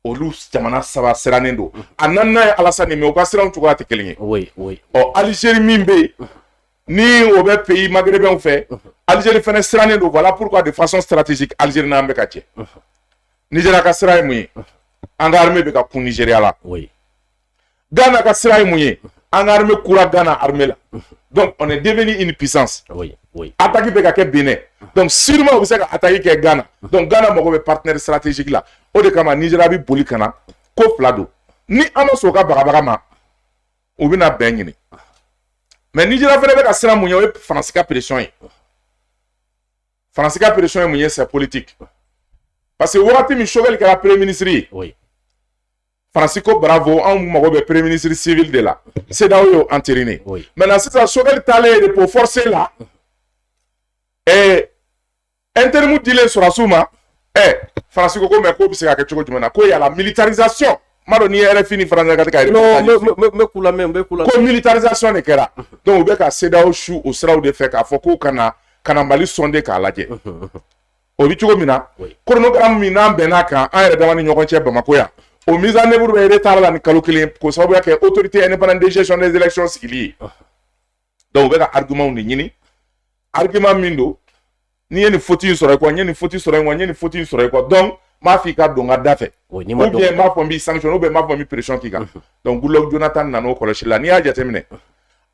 olu jamana saba sirannen don a naaninan ye Alassane mais u ka siranw cogoya tɛ kelen ye. Algérie min bɛ yen ni o bɛ pays maghrébins fɛ Algérie fɛnɛ sirannen don voilà pourquoi de façon stratégique Algérie n'an bɛ ka jɛ. Nigeria ka sira ye mun ye an ka armée bɛ ka kun Nigeria la. Ghana ka sira ye mun ye an ka armée kura Ghana armée la. Donc on est devenu une puissance. Attaque bɛ ka kɛ Benin. Donc sûrement u bɛ se ka attaque kɛ Ghana. Donc Ghana mago bɛ partenaire stratégique la. O de kama Nigeria bɛ boli ka na ko fila don. Ni an ma sɔn u ka bagabaga ma u bɛna bɛn ɲini. Mais Nigeria fɛnɛ bɛ ka siran mun ye o ye Faransi ka pression ye. Faransi ka pression ye mun ye c'est politique. Parce que wagati min Choguel kɛra premier ministre ye. Faransi ko bravo anw mago bɛ premier ministre civil de la. CEDEAO y'o entériné. Maintenant sisan Choguel taalen repos forcé la. Interimu dilen sɔrɔsiw ma Faransi ko mais k'o bɛ se ka kɛ cogo jumɛn na ko y a la militarisation m'a dɔn ni ye RFI ni Faransi ka taa ka ko militarisation de kɛra donc u bɛ ka CEDEAO su o siraw de fɛ k'a fɔ k'u kana Mali sonder k'a lajɛ o bɛ cogo min na chronogramme min n'an bɛnn'a kan an yɛrɛ dama ni ɲɔgɔn cɛ Bamakɔ yan o mise en œuvre bɛ retard la ni kalo kelen k'o sababuya kɛ autorité indépendante de gestion des élections sigili ye donc u bɛ ka argument de ɲini argument min don ni ye nin faute in sɔrɔ i kɔ n ye nin faute sɔrɔ i kɔ n ye nin faute sɔrɔ i kɔ donc m'a f'i ka don n ka da fɛ ou bien m'a fɔ n b'i sanctionner ou bien m'a fɔ n b'i pression k'i kan donc Goodluck Jonathan nana o kɔlɔsi la n'i y'a jateminɛ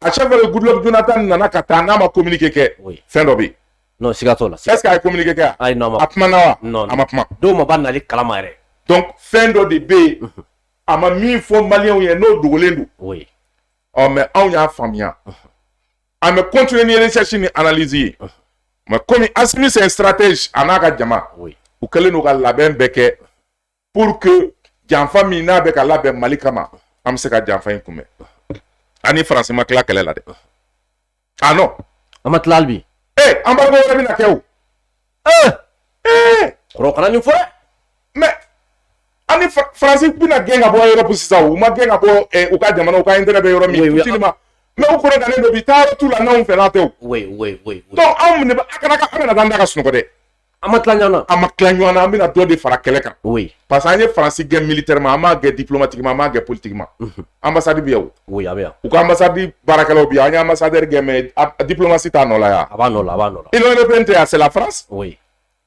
à chaque fois que Goodluck Jonathan nana ka taa n'a ma communiqué kɛ fɛn dɔ bɛ yen. Non siga t'o la. Est-ce qu'il a communiqué kɛ a kuma na wa a ma kuma. Dɔw ma ba nali kalama yɛrɛ. Donc fɛn dɔ de bɛ yen a ma min fɔ maliyɛnw ye n'o dogolen don. Mais anw y'a faamuya an bɛ continuer ni recherche ni analyse ye. Mais comme Assimi c'est un stratège a n'a ka jama u kɛlen don ka labɛn bɛɛ kɛ pour que janfa min n'a bɛ ka labɛn Mali kama an bɛ se ka janfa in kunbɛn ani Faransi ma tila kɛlɛ la dɛ ah non an ma tila hali bi embargo wɛrɛ bɛna kɛ o kɔrɔ kana nin fɔ dɛ mais ani Faransi bɛna gɛn ka bɔ Europe sisan u ma gɛn ka bɔ u ka jamana u ka intérêt bɛ yɔrɔ min fitini ma mais u kɔrɔ gannen don bi taa tu la n'anw fɛ n'a tɛ o donc anw minɛ a kana an bɛna taa an da ka sunɔgɔ dɛ an ma tila ɲɔgɔn na an ma tila ɲɔgɔn na an bɛna dɔ de fara kɛlɛ kan parce que an ye Faransi gɛn militairement an m'a gɛn diplomatiquement an m'a gɛn politiquement ambassade bɛ yan o u ka ambassade baarakɛlaw bɛ yan an ye ambassadeur gɛn mais diplomatie t'a nɔ la yan a b'a nɔ la Union européenne tɛ yan c'est la France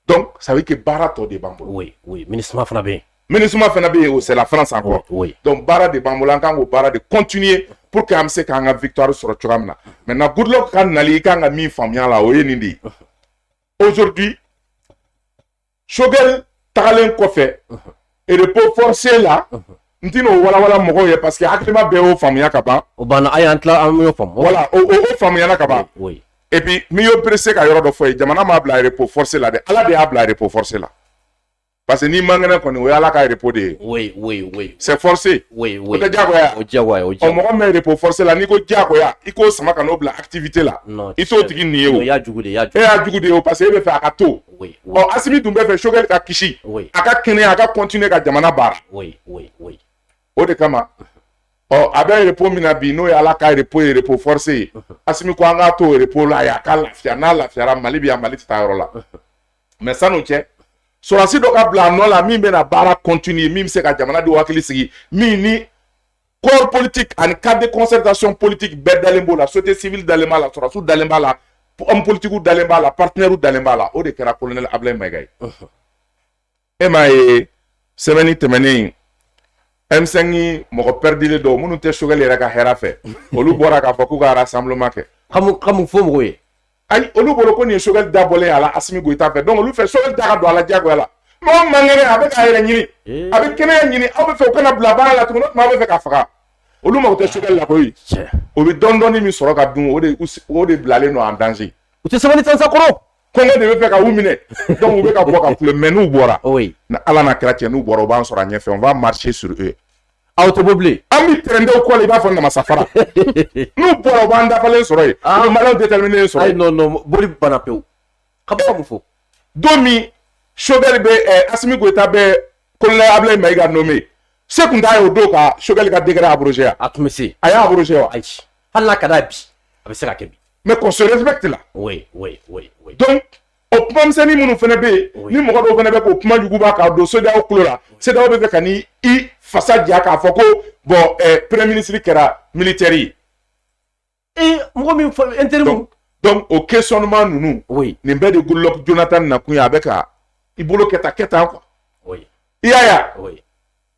donc ça veut dire que baara tɔ de b'an bolo MINUSMA fana bɛ yen MINUSMA fana bɛ yen c'est la France encore donc baara de b'an bolo an kan k'o baara de continuer pour que an bɛ se k'an ka victoire sɔrɔ cogoya min na maintenant Goodluck ka nali i kan ka min faamuya la o ye nin de ye aujourd'hui Choguel tagalen kɔfɛ repos forcé la n tɛna o walawala mɔgɔw ye parce que hakilima bɛɛ y'o faamuya ka ban o banna a y'an tila an y'o faamu voilà o faamuyala ka ban et puis min y'o pressé ka yɔrɔ dɔ fɔ ye jamana m'a bila repos forcé la dɛ Ala de y'a bila repos forcé la parce que n'i man kɛnɛ kɔni o ye Ala ka repos de ye c'est forcé o tɛ diyagoya mɔgɔ min bɛ repos forcé la n'i ko diyagoya i k'o sama ka n'o bila activité la i t'o tigi nin ye o e y'a jugu de ye o parce que e bɛ fɛ a ka to oui. Bon, Assimi dun bɛ fɛ Choguel ka kisi. Oui. A ka kɛnɛya, a ka continuer ka jamana baara. Oui, oui, oui. O de kama. A bɛ repos min na bi n'o ye Ala ka repos ye, repos forcé ye. Assimi ko an k'a to repos la yan, a ka lafiya. N'a lafiyara Mali bɛ yan, Mali tɛ taa yɔrɔ la. Mais san'o cɛ, sɔrɔdasi dɔ ka bila a nɔ la min bɛna baara continuer, min bɛ se ka jamana denw hakili sigi, min ni corps politique ani cadre de concertation politique bɛɛ dalen b'o la, société civile dalen b'a la, sɔrɔdasiw dalen b'a la, homme politique dalen b'a la, partenaires dalen b'a la. O de kɛra colonel Ablaye Maiga ye. E m'a ye semaine tɛmɛnen M5 mɔgɔ perdilen dɔw minnu tɛ Choguel yɛrɛ ka hɛrɛ fɛ, olu bɔra k'a fɔ k'u ka rassemblement kɛ. Kamu fɔ mɔgɔw ye. Ayi, olu bolo ko nin ye Choguel dabɔlen a la Assimi Goïta fɛ. Donc olu fɛ Choguel da ka don a la diyagoya la. Mɔgɔ man kɛnɛ a bɛ k'a yɛrɛ ɲini. A bɛ kɛnɛya ɲini, aw bɛ fɛ u kana bila baara la tuguni, o tuma aw bɛ fɛ k'a faga. Olu mago tɛ Choguel la koyi. O bɛ dɔɔni min sɔrɔ ka dun, o de bilalen don en danger. U tɛ sabali tan sa kɔrɔ. Kɔngɔ de bɛ fɛ ka u minɛ. Donc u bɛ ka bɔ ka kule, mais n'u bɔra. Oui. Ni Ala n'a kɛra cɛ n'u bɔra, u b'an sɔrɔ a ɲɛfɛ. On va marcher sur eux. Aw tɛ bɔ bilen. An bɛ trɛnder u kɔ la i b'a fɔ namasafara. N'u bɔra u b'an dafalen sɔrɔ yen. U bɛ maliyɛnw déterminer sɔrɔ yen. Ayi non, boli banna pewu. Ka bɔ ka mun fɔ. Don min Choguel bɛ Assimi Goïta bɛ colonel Ablaye Maiga nommé, se tun t'a ye o don ka Choguel ka décret abrogé wa? A tun bɛ se. A y'a abrogé wa? Ayi. Hali n'a ka d'a bi, a bɛ se ka kɛ bi. Mais qu'on se respecte là. Oui, oui, oui, oui. Donc o kuma misɛnnin minnu fana bɛ yen, ni mɔgɔ dɔw fana bɛ k'o kuma juguba k'a don CEDEAO kulo la, CEDEAO bɛ fɛ ka ni i fasa ja k'a fɔ ko bon premier ministre kɛra militaire ye. Mɔgɔ min fɔ intérim. Donc o questionnement ninnu, nin bɛɛ de Goodluck Jonathan nakun ye, a bɛ ka i bolo kɛ tan quoi. Oui. I y'a ye wa?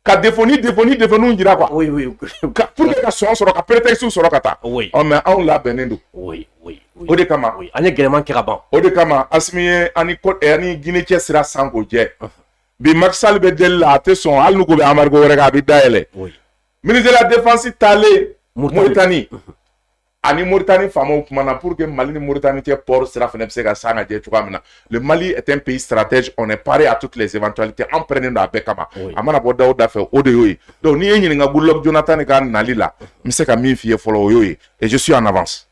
Ka défaut jira quoi. Oui, oui. Pour que ka sɔn sɔrɔ, ka prétexte sɔrɔ ka taa. Oui. Mais anw labɛnnen don. Oui, oui. O de kama. Oui. An ye gɛlɛman kɛ ka ban. O de kama Assimi ye ani Guinée cɛ sira san k'o jɛ. Bi Macky Sall bɛ deli la, a tɛ sɔn hali n'u ko bɛ embargo wɛrɛ kɛ, a bɛ dayɛlɛ. Ministre de la Défense taalen Mauritanie. Ani Mauritanie faamaw kumana pour que Mali ni Mauritanie cɛ port sira fana bɛ se ka san ka jɛ cogoya min na. Le Mali est un pays stratège, on est paré à toutes les éventualités. An pɛrɛnnen don a bɛɛ kama. A mana bɔ da o da fɛ, o de y'o ye. Donc n'i ye ɲininka Goodluck Jonathan ka nali la, n bɛ se ka min f'i ye fɔlɔ o y'o ye. Et je suis en avance.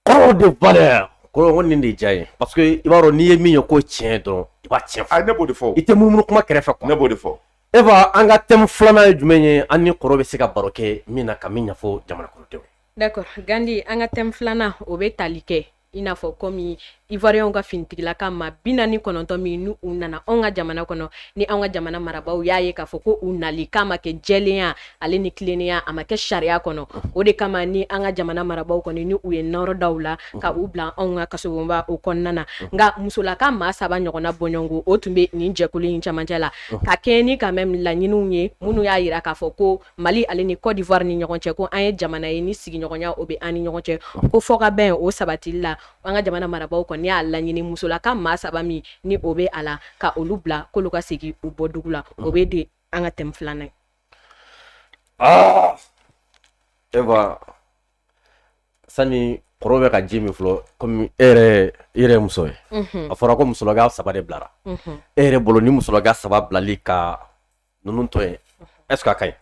Kɔrɔ de valeur. Kɔrɔ nin de diya ye. Parce que i b'a dɔn n'i ye min ye ko tiɲɛ dɔrɔn, i b'a tiɲɛ fɔ. Ayi, ne b'o de fɔ. I tɛ munumunu kuma kɛrɛfɛ quoi. Ne b'o de fɔ. Eva, an ka thème filanan ye jumɛn ye? An ni Kɔrɔ bɛ se ka baro kɛ min na ka min ɲɛfɔ jamana kɔnɔdenw. D'accord, Gandi, an ka thème filanan o bɛ tali kɛ i n'a fɔ komi Ivoiriyɛnw ka finitigilaka ma 49 min n'u nana anw ka jamana kɔnɔ, ni anw ka jamana marabaaw y'a ye k'a fɔ ko u nali k'a ma kɛ jɛlenya ale ni tilennenya, a ma kɛ sariya kɔnɔ. O de kama ni an ka jamana marabaaw kɔni ni u ye nɔrɔ daw la ka u bila anw ka kasobonba o kɔnɔna na. Nka musolaka maa 3 ɲɔgɔnna bɔɲɔgɔnko o tun bɛ nin jɛkulu in camancɛ la ka kɛ ni quand même laɲiniw ye minnu y'a yira k'a fɔ ko Mali ale ni Côte d'Ivoire ni ɲɔgɔn cɛ ko an ye jamana ye ni sigiɲɔgɔnya o bɛ an ni ɲɔgɔn cɛ, ko fɔ ka bɛn o sabatili la an ka jamana marabaaw kɔni y'a laɲini musolaka maa 3 min ni o bɛ a la ka olu bila k'olu ka segin u bɔ dugu la. O bɛ di an ka thème filanan ye. Eva, sani Kɔrɔ bɛ ka ji min fɔlɔ komi e yɛrɛ muso ye, a fɔra ko musolaka 3 de bilara. E yɛrɛ bolo ni musolaka 3 bilali ka ninnu tɔ ye, est-ce que a ka ɲi?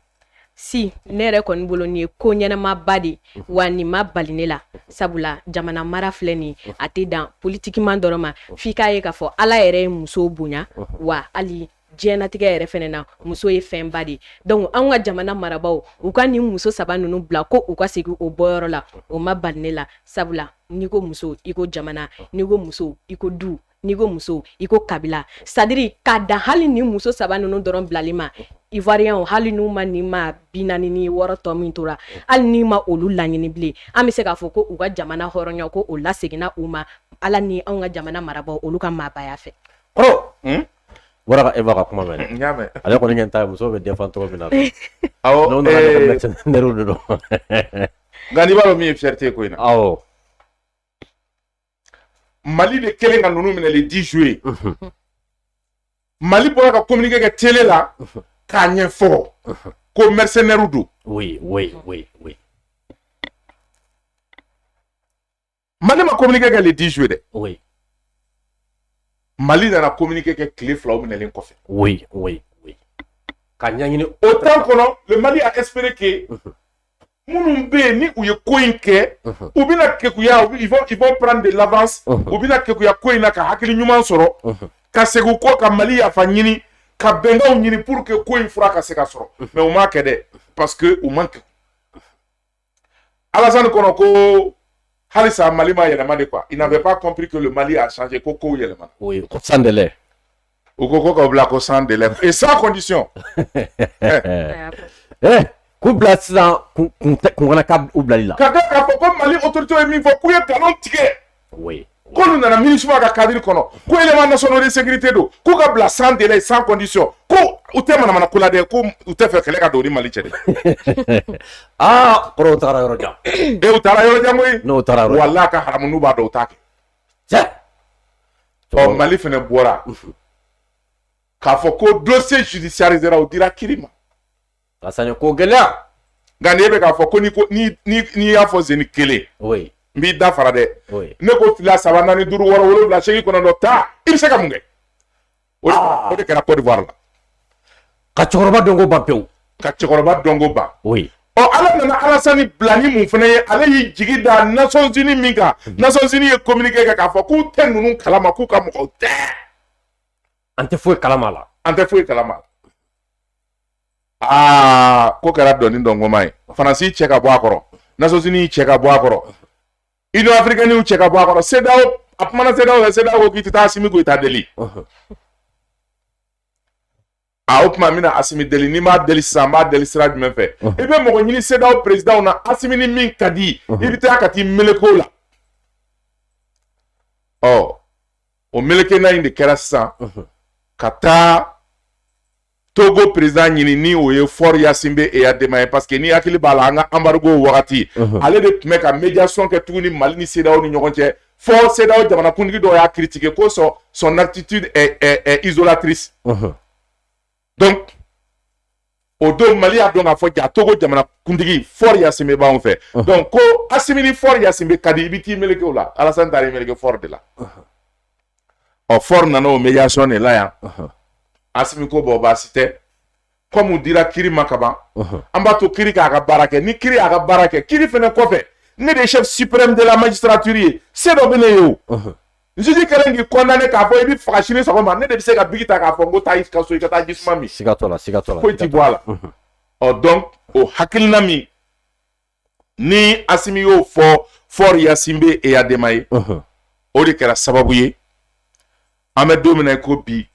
Si ne yɛrɛ kɔni bolo nin ye ko ɲɛnamaba de wa nin ma bali ne la, sabula jamana mara filɛ nin a tɛ dan politiquement dɔrɔn ma, f'i k'a ye k'a fɔ Ala yɛrɛ ye muso bonya wa hali diɲɛnatigɛ yɛrɛ fɛnɛ na muso ye fɛnba de. Donc anw ka jamana marabaaw u ka nin muso 3 ninnu bila ko u ka segin o bɔyɔrɔ la, o ma bali ne la, sabula n'i ko muso i ko jamana, n'i ko muso i ko du, n'i ko muso i ko kabila. C'est à dire k'a dan hali ni muso 3 ninnu dɔrɔn bilali ma, Ivoiriyɛnw hali n'u ma nin ma 40 ni 6 tɔ min tora, hali ni ma olu laɲini bilen, an bɛ se k'a fɔ ko u ka jamana hɔrɔnya ko o laseginna u ma, ala ni anw ka jamana marabaaw olu ka maabaya fɛ. Kɔrɔ, bɔra ka Eva ka kuma mɛn. N y'a mɛn. Ale kɔni ɲɛ t'a ye muso bɛ défend cogo min na. Awɔ. N'o nana kɛ mercenaires de don. Nka n'i b'a dɔn min ye fierté ye ko in na. Awɔ. Mali de kɛlen ka ninnu minɛ le 10 juillet. Mali bɔra ka communiqué kɛ télé la k'a ɲɛfɔ ko mercenaires don. Oui. Mali ma communiqué kɛ le 10 juillet dɛ. Oui. Mali nana communiqué kɛ tile 2 minɛlen kɔfɛ. Oui. Ka ɲɛɲini au temps kɔnɔ le Mali a espéré que minnu bɛ yen ni u ye ko in kɛ u bɛna kekuya ils vont prendre de l'avance u bɛna kekuya ko in na ka hakili ɲuman sɔrɔ ka segin kɔ ka Mali yafa ɲini ka bɛnkanw ɲini pour que ko in fura ka se ka sɔrɔ mais u m'a kɛ dɛ parce que u man kɛ Alassane kɔnɔ ko halisa Mali ma yɛlɛma de quoi il n'avait pas compris que le Mali a changé ko kow yɛlɛma oui sans délai u ko ka bila ko sans délai et sans condition k'u bila sisan kun kana k'a u bilali la ka fɔ ko Mali autorité ye min fɔ k'u ye nkalon tigɛ oui k'olu nana MINUSMA ka cadre kɔnɔ ko élément national de sécurité don k'u ka bila sans délai sans condition ko u tɛ manamana ko la dɛ ko u tɛ fɛ kɛlɛ ka don ni Mali cɛ de kɔrɔ u taara yɔrɔ jan u taara yɔrɔ jan koyi n'o taara yɔrɔ walahi ka haramu n'u b'a dɔn u t'a kɛ Mali fɛnɛ bɔra k'a fɔ ko dossier judiciarisera o dira Kiri ma ka saɲɛ ko gɛlɛya nka ni e bɛ k'a fɔ ko n'i y'a fɔ Zeni kelen oui n b'i da fara dɛ oui ne ko 2 3 4 5 6 7 8 9 taa i bɛ se ka mun kɛ o de kɛra Côte d'Ivoire la ka cɛkɔrɔba dɔnko ban pewu ka cɛkɔrɔba dɔnko ban oui Ala nana Alassane bila ni mun fana ye ale y'i jigi da Nations Unies min kan Nations Unies ye communiqué kɛ k'a fɔ k'u tɛ ninnu kalama k'u ka mɔgɔw tɛ an tɛ foyi kalama la an tɛ foyi kalama ko kɛra dɔnni dɔngɔma ye Faransi cɛ ka bɔ a kɔrɔ Nations Unies cɛ ka bɔ a kɔrɔ Union africaine cɛ ka bɔ a kɔrɔ CEDEAO a kumana CEDEAO fɛ CEDEAO ko k'i tɛ taa Assimi Goïta deli o tuma min na Assimi deli n'i m'a deli sisan n b'a deli sira jumɛn fɛ i bɛ mɔgɔ ɲini CEDEAO président na Assimi ni min ka di i bɛ taa ka t'i meleke o la o melekena in de kɛra sisan ka taa Togo président ɲini ni o ye Faure Gnassingbé Eyadema ye parce que ni hakili b'a la an ka embargo wagati ale de tun bɛ ka médiation kɛ tuguni Mali ni CEDEAO ni ɲɔgɔn cɛ fɔ CEDEAO jamanakuntigi dɔw y'a critiquer ko son attitude est isolatrice donc o don Mali y'a dɔn k'a fɔ ja Togo jamanakuntigi Faure Gnassingbé b'anw fɛ donc ko Assimi ni Faure Gnassingbé ka di i bɛ t'i meleke o la Alassane taara i meleke Faure de la Faure nana o médiation de la yan Assimi ko bɔ baasi tɛ comme u dira Kiri ma kaban an b'a to Kiri k'a ka baara kɛ ni Kiri y'a ka baara kɛ Kiri fɛnɛ kɔfɛ ne de chef suprême de la magistrature ye se dɔ bɛ ne ye o juge kɛlen k'i condamné k'a fɔ i bɛ faga sini sɔgɔma ne de bɛ se ka bigi ta k'a fɔ n ko taa i ka so i ka taa jisuma min siga t'o la foyi ti bɔ a la donc o hakilina min ni Assimi y'o fɔ Faure Gnassingbé Eyadema ye o de kɛra sababu ye an bɛ don min na i ko bi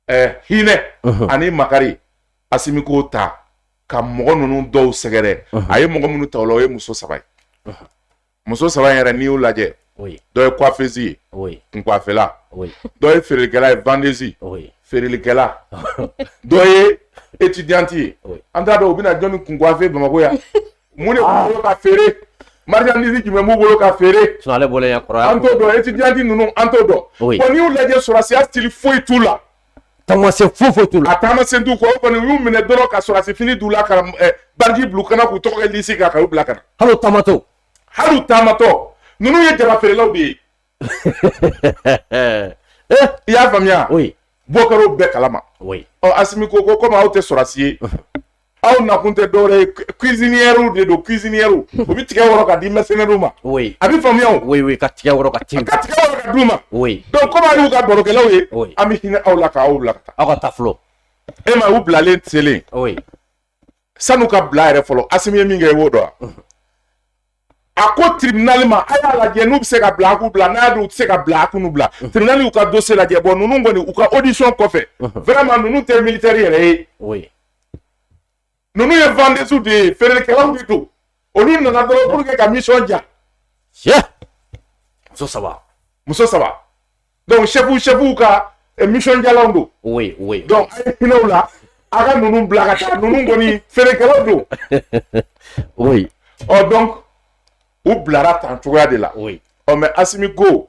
hinɛ ani makari Assimi k'o ta ka mɔgɔ ninnu dɔw sɛgɛrɛ a ye mɔgɔ minnu ta o la o ye muso 3 ye muso 3 yɛrɛ n'i y'o lajɛ dɔ ye coiffeuse ye kunkuafela dɔ ye feerelikɛla ye vendeuse feerelikɛla dɔ ye étudiante ye an t'a dɔn u bɛna jɔnni kunkuafe Bamakɔ yan mun de b'u bolo ka feere marchandise jumɛn b'u bolo ka feere ale bɔlen ya kɔrɔ an t'o dɔn étudiante ninnu an t'o dɔn bon n'i y'u lajɛ sɔrɔsiya style foyi t'u la taamase foyi t'u la a taamase t'u kɔ o kɔni u y'u minɛ dɔrɔn ka sɔrɔsi fini d'u la ka barji bila kana k'u tɔgɔ kɛ lisi kan ka y'u bila ka na hali u taamatɔ ninnu ye jaba feerelaw de ye i y'a faamuya bɔkɛrɛw bɛɛ kalama Assimi ko komi aw tɛ sɔrɔsi ye aw nakun tɛ dɔwɛrɛ ye cuisinière de don cuisinière u bɛ tigɛ wɔrɔ ka di mercenaires ma a bɛ faamuya o ka tigɛ wɔrɔ ka tin ka tigɛ wɔrɔ ka d'u ma donc komi a y'u ka barokɛlaw ye an bɛ hinɛ aw la k'aw bila ka taa aw ka taa fɔlɔ e ma u bilalen selen san'u ka bila yɛrɛ fɔlɔ Assimi ye min kɛ i b'o dɔn wa a ko tribunal ma a y'a lajɛ n'u bɛ se ka bila a k'u bila n'a y'a dɔn u tɛ se ka bila a k'u bila tribunal y'u ka dossier lajɛ bon ninnu kɔni u ka audition kɔfɛ vraiment ninnu tɛ militaire yɛrɛ ye ninnu ye vendeuse de ye feerelikɛlaw de don olu nana dɔrɔn pour que ka mission diya muso 3 donc chefu ka mission diyalaw don donc a ye hinɛ u la a ka ninnu bila ka taa ninnu kɔni feerekɛlaw don donc u bilara tan cogoya de la mais Assimi ko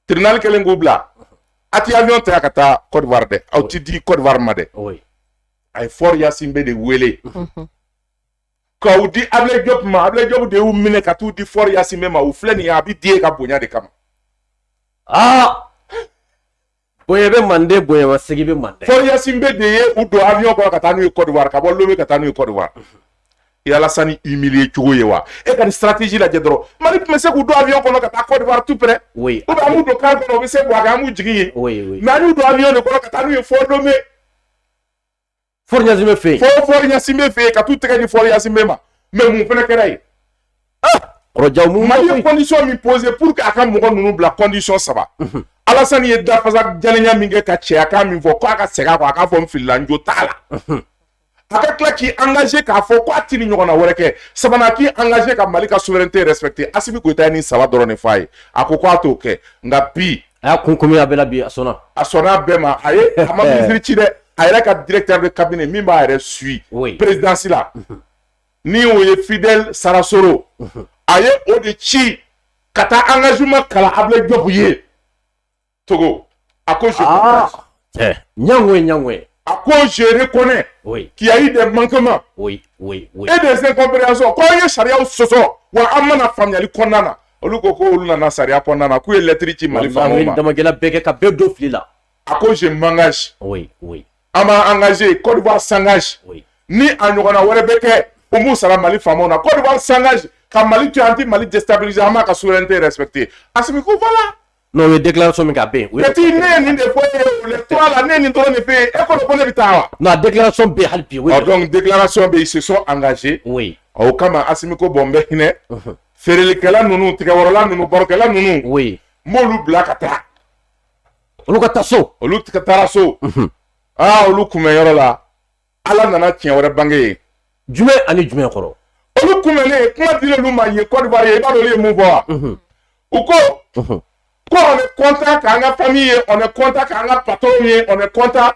tribunal kɛlen k'u bila a ti avion ta ka taa Côte d'Ivoire dɛ aw ti di Côte d'Ivoire ma dɛ a ye Faure Gnassingbé de wele k'aw di Ablaye Diop ma Ablaye Diop de y'u minɛ ka t'u di Faure Gnassingbé ma u filɛ nin ye a bɛ di e ka bonya de kama bonya bɛ Mande bonya ma segi bɛ Mande Faure Gnassingbé de ye u don avion kɔnɔ ka taa n'u ye Côte d'Ivoire ka bɔ Lomé ka taa n'u ye Côte d'Ivoire i Alassane humilier cogo ye wa e ka ni stratégie lajɛ dɔrɔn Mali tun bɛ se k'u don avion kɔnɔ ka taa Côte d'Ivoire tout près oui ou bien an b'u don car kɔnɔ u bɛ se bɔ a kan an b'u jigin ye oui mais an y'u don avion de kɔnɔ ka taa n'u ye Fort Lomé Fort Gnassingbé fɛ yen Fort Gnassingbé fɛ yen ka t'u tɛgɛ di Fort Gnassingbé ma mais mun fɛnɛ kɛra ye kɔrɔjaw mun Mali ye condition min poser pour que a ka mɔgɔ ninnu bila condition saba Alassane ye dafasa jalenya min kɛ ka cɛyakan min fɔ ko a ka segin a kɔ a k'a fɔ n filila n jo t'a la a ka tila k'i engagé k'a fɔ ko a ti ni ɲɔgɔnna wɛrɛ kɛ sabanan k'i engagé ka Mali ka souveraineté respecté Assimi Goïta ye nin saba dɔrɔn de f'a ye a ko k'a t'o kɛ nka bi a y'a kunkomi a bɛɛ la bi a sɔnna bɛɛ ma a ye a ma ministre ci dɛ a yɛrɛ ka directeur de cabinet min b'a yɛrɛ suit présidence la ni o ye Fidèle Sarasoro a ye o de ci ka taa engagement kala Ablaye Diop ye Togo a ko Nyangwe a ko je reconnais qu'il y a eu des manquements et des incompréhensions ko ye sariyaw sɔsɔ wa an mana faamuyali kɔnɔna na olu ko olu nana sariya kɔnɔna na k'u ye lettre ci Mali faamaw ma damagɛlɛ bɛɛ kɛ ka bɛɛ don fili la a ko je m'engage an b'a engagé Côte d'Ivoire s'engage ni a ɲɔgɔnna wɛrɛ bɛ kɛ o m'u sara Mali faamaw na Côte d'Ivoire s'engage ka Mali to yen an tɛ Mali déstabiliser an b'a ka souveraineté respecté Assimi ko voilà non o ye déclaration min k'a bɛ yen Bɛti ne ye nin de fɔ e ye le trois la ne ye nin dɔrɔn de fɛ yen e kɔni ko ne bɛ taa wa non a déclaration bɛ yen hali bi donc déclaration bɛ yen ils se sont engagés o kama Assimi ko bon n bɛ hinɛ feerelikɛla ninnu tigɛwɔrɔla ninnu barokɛla ninnu n b'olu bila ka taa olu ka taa so olu taara so olu kunbɛnyɔrɔ la Ala nana tiɲɛ wɛrɛ bange ye jumɛn ani jumɛn kɔrɔ olu kunbɛnnen kuma dilen olu ma yen Côte d'Ivoire ye i b'a dɔn olu ye mun fɔ wa u ko on est content qu'un ga famille, on est content qu'un ga patron, on est content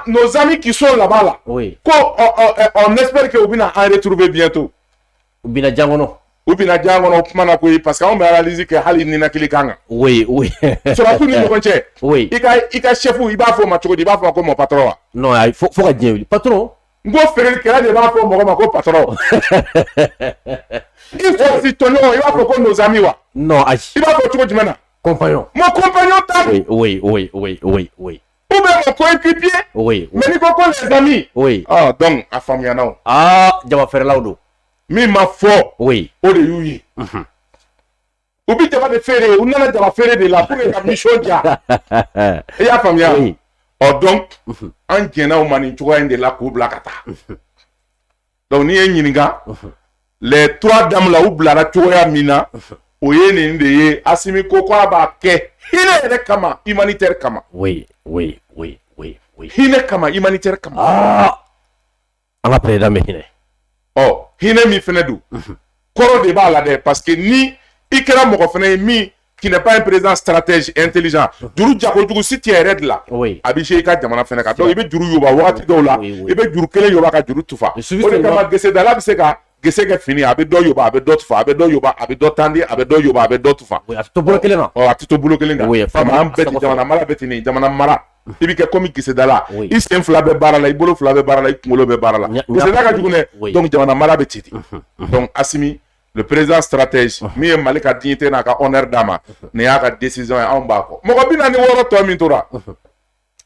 nos amis qui sont là-bas là. On espère que Oubina en retrouver bientôt. Oubina Djangono. Oubina Djangono kumana koyi parce qu'on va réaliser que hali nina kilikanga. Oui. Surtout ni ɲɔgɔn cɛ. I ka chef i b'a fɔ ma cogo di i b'a fɔ ko mon patron wa. Non, faut ka diɲɛ wuli patron. N ko feerelikɛla de b'a fɔ mɔgɔ ma ko patron. Il faut si ton nom, il va faire nos amis wa. Non, aïe. Il va faire cogo jumɛn na? Compagnon. Mon compagnon t'a. Oui. Ou bien mon coéquipier. Oui. Mais ni ko les amis. Oui. Donc a faamuya na o. Jama feerelaw don. Min ma fɔ. Oui. O de y'u ye. U bi jama de feere, u nana jama feere de la pour que ka mission diya. I y'a faamuya? Oui. Donc an jɛnna o ma nin cogoya in de la k'u bila ka taa. Donc n'i ye ɲininka. Les trois dames là u bilara cogoya min na o ye nin de ye Assimi ko ko a b'a kɛ hinɛ yɛrɛ kama humanitaire kama. Oui. Hinɛ kama humanitaire kama. An ka président bɛ hinɛ. Hinɛ min fɛnɛ don kɔrɔ de b'a la dɛ parce que ni i kɛra mɔgɔ fɛnɛ ye min qui n'est pas un président stratège intelligent juru jagojugu si tɛ yɛrɛ de la a bɛ se i ka jamana fɛnɛ kan donc i bɛ juru yoba wagati dɔw la i bɛ juru kelen yoba ka juru tufa o de kama gesedala bɛ se ka gese kɛ fini a bɛ dɔ yoba a bɛ dɔ tufa a bɛ dɔ yoba a bɛ dɔ tandi a bɛ dɔ yoba a bɛ dɔ tufa a tɛ to bolo kelen na a tɛ to bolo kelen kan an bɛɛ ti jamana mara bɛ ten nin jamana mara i bɛ kɛ komi gesedala i sen fila bɛ baara la i bolo fila bɛ baara la i kunkolo bɛ baara la geseda ka jugu dɛ donc jamana mara bɛ ten donc Assimi le président stratège min ye Mali ka dignité n'a ka honneur d'a ma nin y'a ka décision ye anw b'a kɔ mɔgɔ 46 tɔ min tora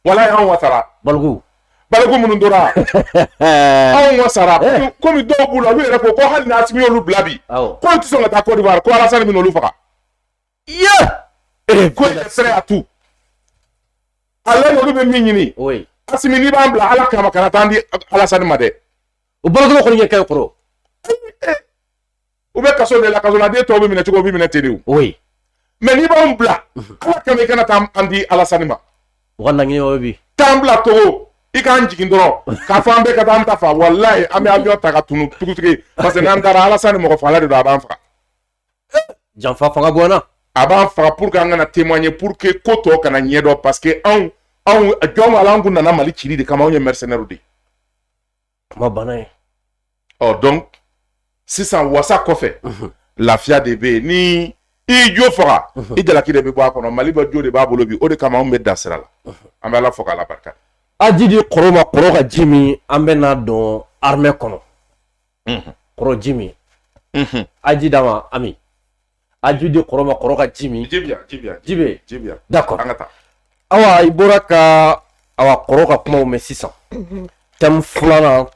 walayi anw wasara Baliku minnu tora anw wasara komi dɔw b'u la olu yɛrɛ ko hali ni Assimi y'olu bila bi ko tɛ sɔn ka taa Côte d'Ivoire ko Alassane bɛ n'olu faga ko il est prêt à tout ale n'olu bɛ min ɲini Assimi n'i b'an bila Ala kama kana taa an di Alassane ma dɛ o balotɔ kɔni ɲɛ kɛ kɔrɔ u bɛ kaso de la kasoladen tɔw bɛ minɛ cogo bɛ minɛ ten de o mais n'i b'anw bila Ala kama i kana taa an di Alassane ma u ka laɲini o bi t'an bila Togo i k'an jigin dɔrɔn k'a fɔ an bɛɛ ka taa an ta fa walayi an bɛ avion ta ka tunu tugutigi parce que n'an taara Alassane mɔgɔ fagala de don a b'an faga janfa fanga bonyana a b'an faga pour que an kana témoigner pour que ko tɔw kana ɲɛdɔn parce que anw jɔn ala an kun nana Mali cili de kama anw ye mercenaires de kuma banna ye donc sisan wasa kɔfɛ lafiya de bɛ yen ni i jo faga i jalaki de bɛ bɔ a kɔnɔ Mali bɛ jo de b'a bolo bi o de kama anw bɛ dan sira la an bɛ Ala fo k'Ala barika a ji di kɔrɔ ma kɔrɔ ka ji min an bɛ n'a dɔn armée kɔnɔ kɔrɔ ji min a ji d'a ma Ami a ji di kɔrɔ ma kɔrɔ ka ji min ji bɛ d'accord an ka taa awa i bɔra ka awa kɔrɔ ka kumaw mɛn sisan thème filanan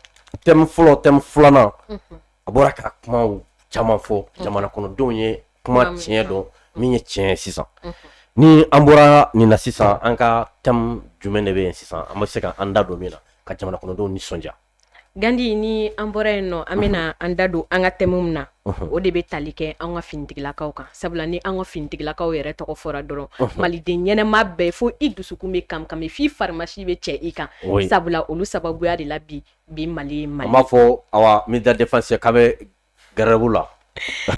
thème filanan a bɔra ka kuma caman fɔ jamana kɔnɔdenw ye kuma tiɲɛ dɔn min ye tiɲɛ ye sisan ni an bɔra nin na sisan an ka thème jumɛn de bɛ yen sisan an bɛ se ka an da don min na ka jamana kɔnɔdenw nisɔndiya Gandi ni an bɔra yen nɔ an bɛna an da don an ka thème min na o de bɛ tali kɛ an ka finitigilakaw kan sabula ni an ka finitigilakaw yɛrɛ tɔgɔ fɔra dɔrɔn maliden ɲɛnɛma bɛɛ fo i dusukun bɛ kamkami f'i farimasi bɛ cɛ i kan sabula olu sababuya de la bi Mali ye Mali. An b'a fɔ awa ministère de défense k'a bɛ grève la.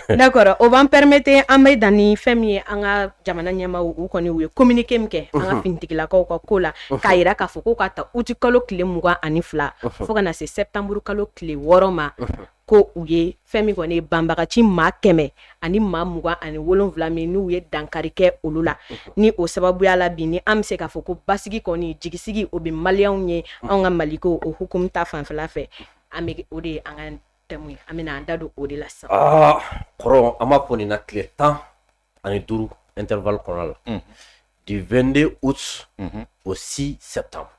D'accord, o b'an permettre an bɛ dan ni fɛn min ye an ka jamana ɲɛmaaw u kɔni u ye communiqué min kɛ an ka finitigilakaw ka ko la k'a yira k'a fɔ ko ka ta août kalo tile 22 fo ka na se septembre kalo tile 6 ma ko u ye fɛn min kɔni banbagaci maa 100 ani maa 27 min n'u ye dankari kɛ olu la ni o sababuya la bi ni an bɛ se k'a fɔ ko basigi kɔni jigisigi o bɛ maliyɛnw ye an ka Maliko o hukumu ta fanfɛla fɛ an bɛ o de ye an ka thème an bɛna an da don o de la sisan. Kɔrɔ an b'a fɔ nin na tile 15 intervalle kɔnɔna la du 22 août au 6 septembre.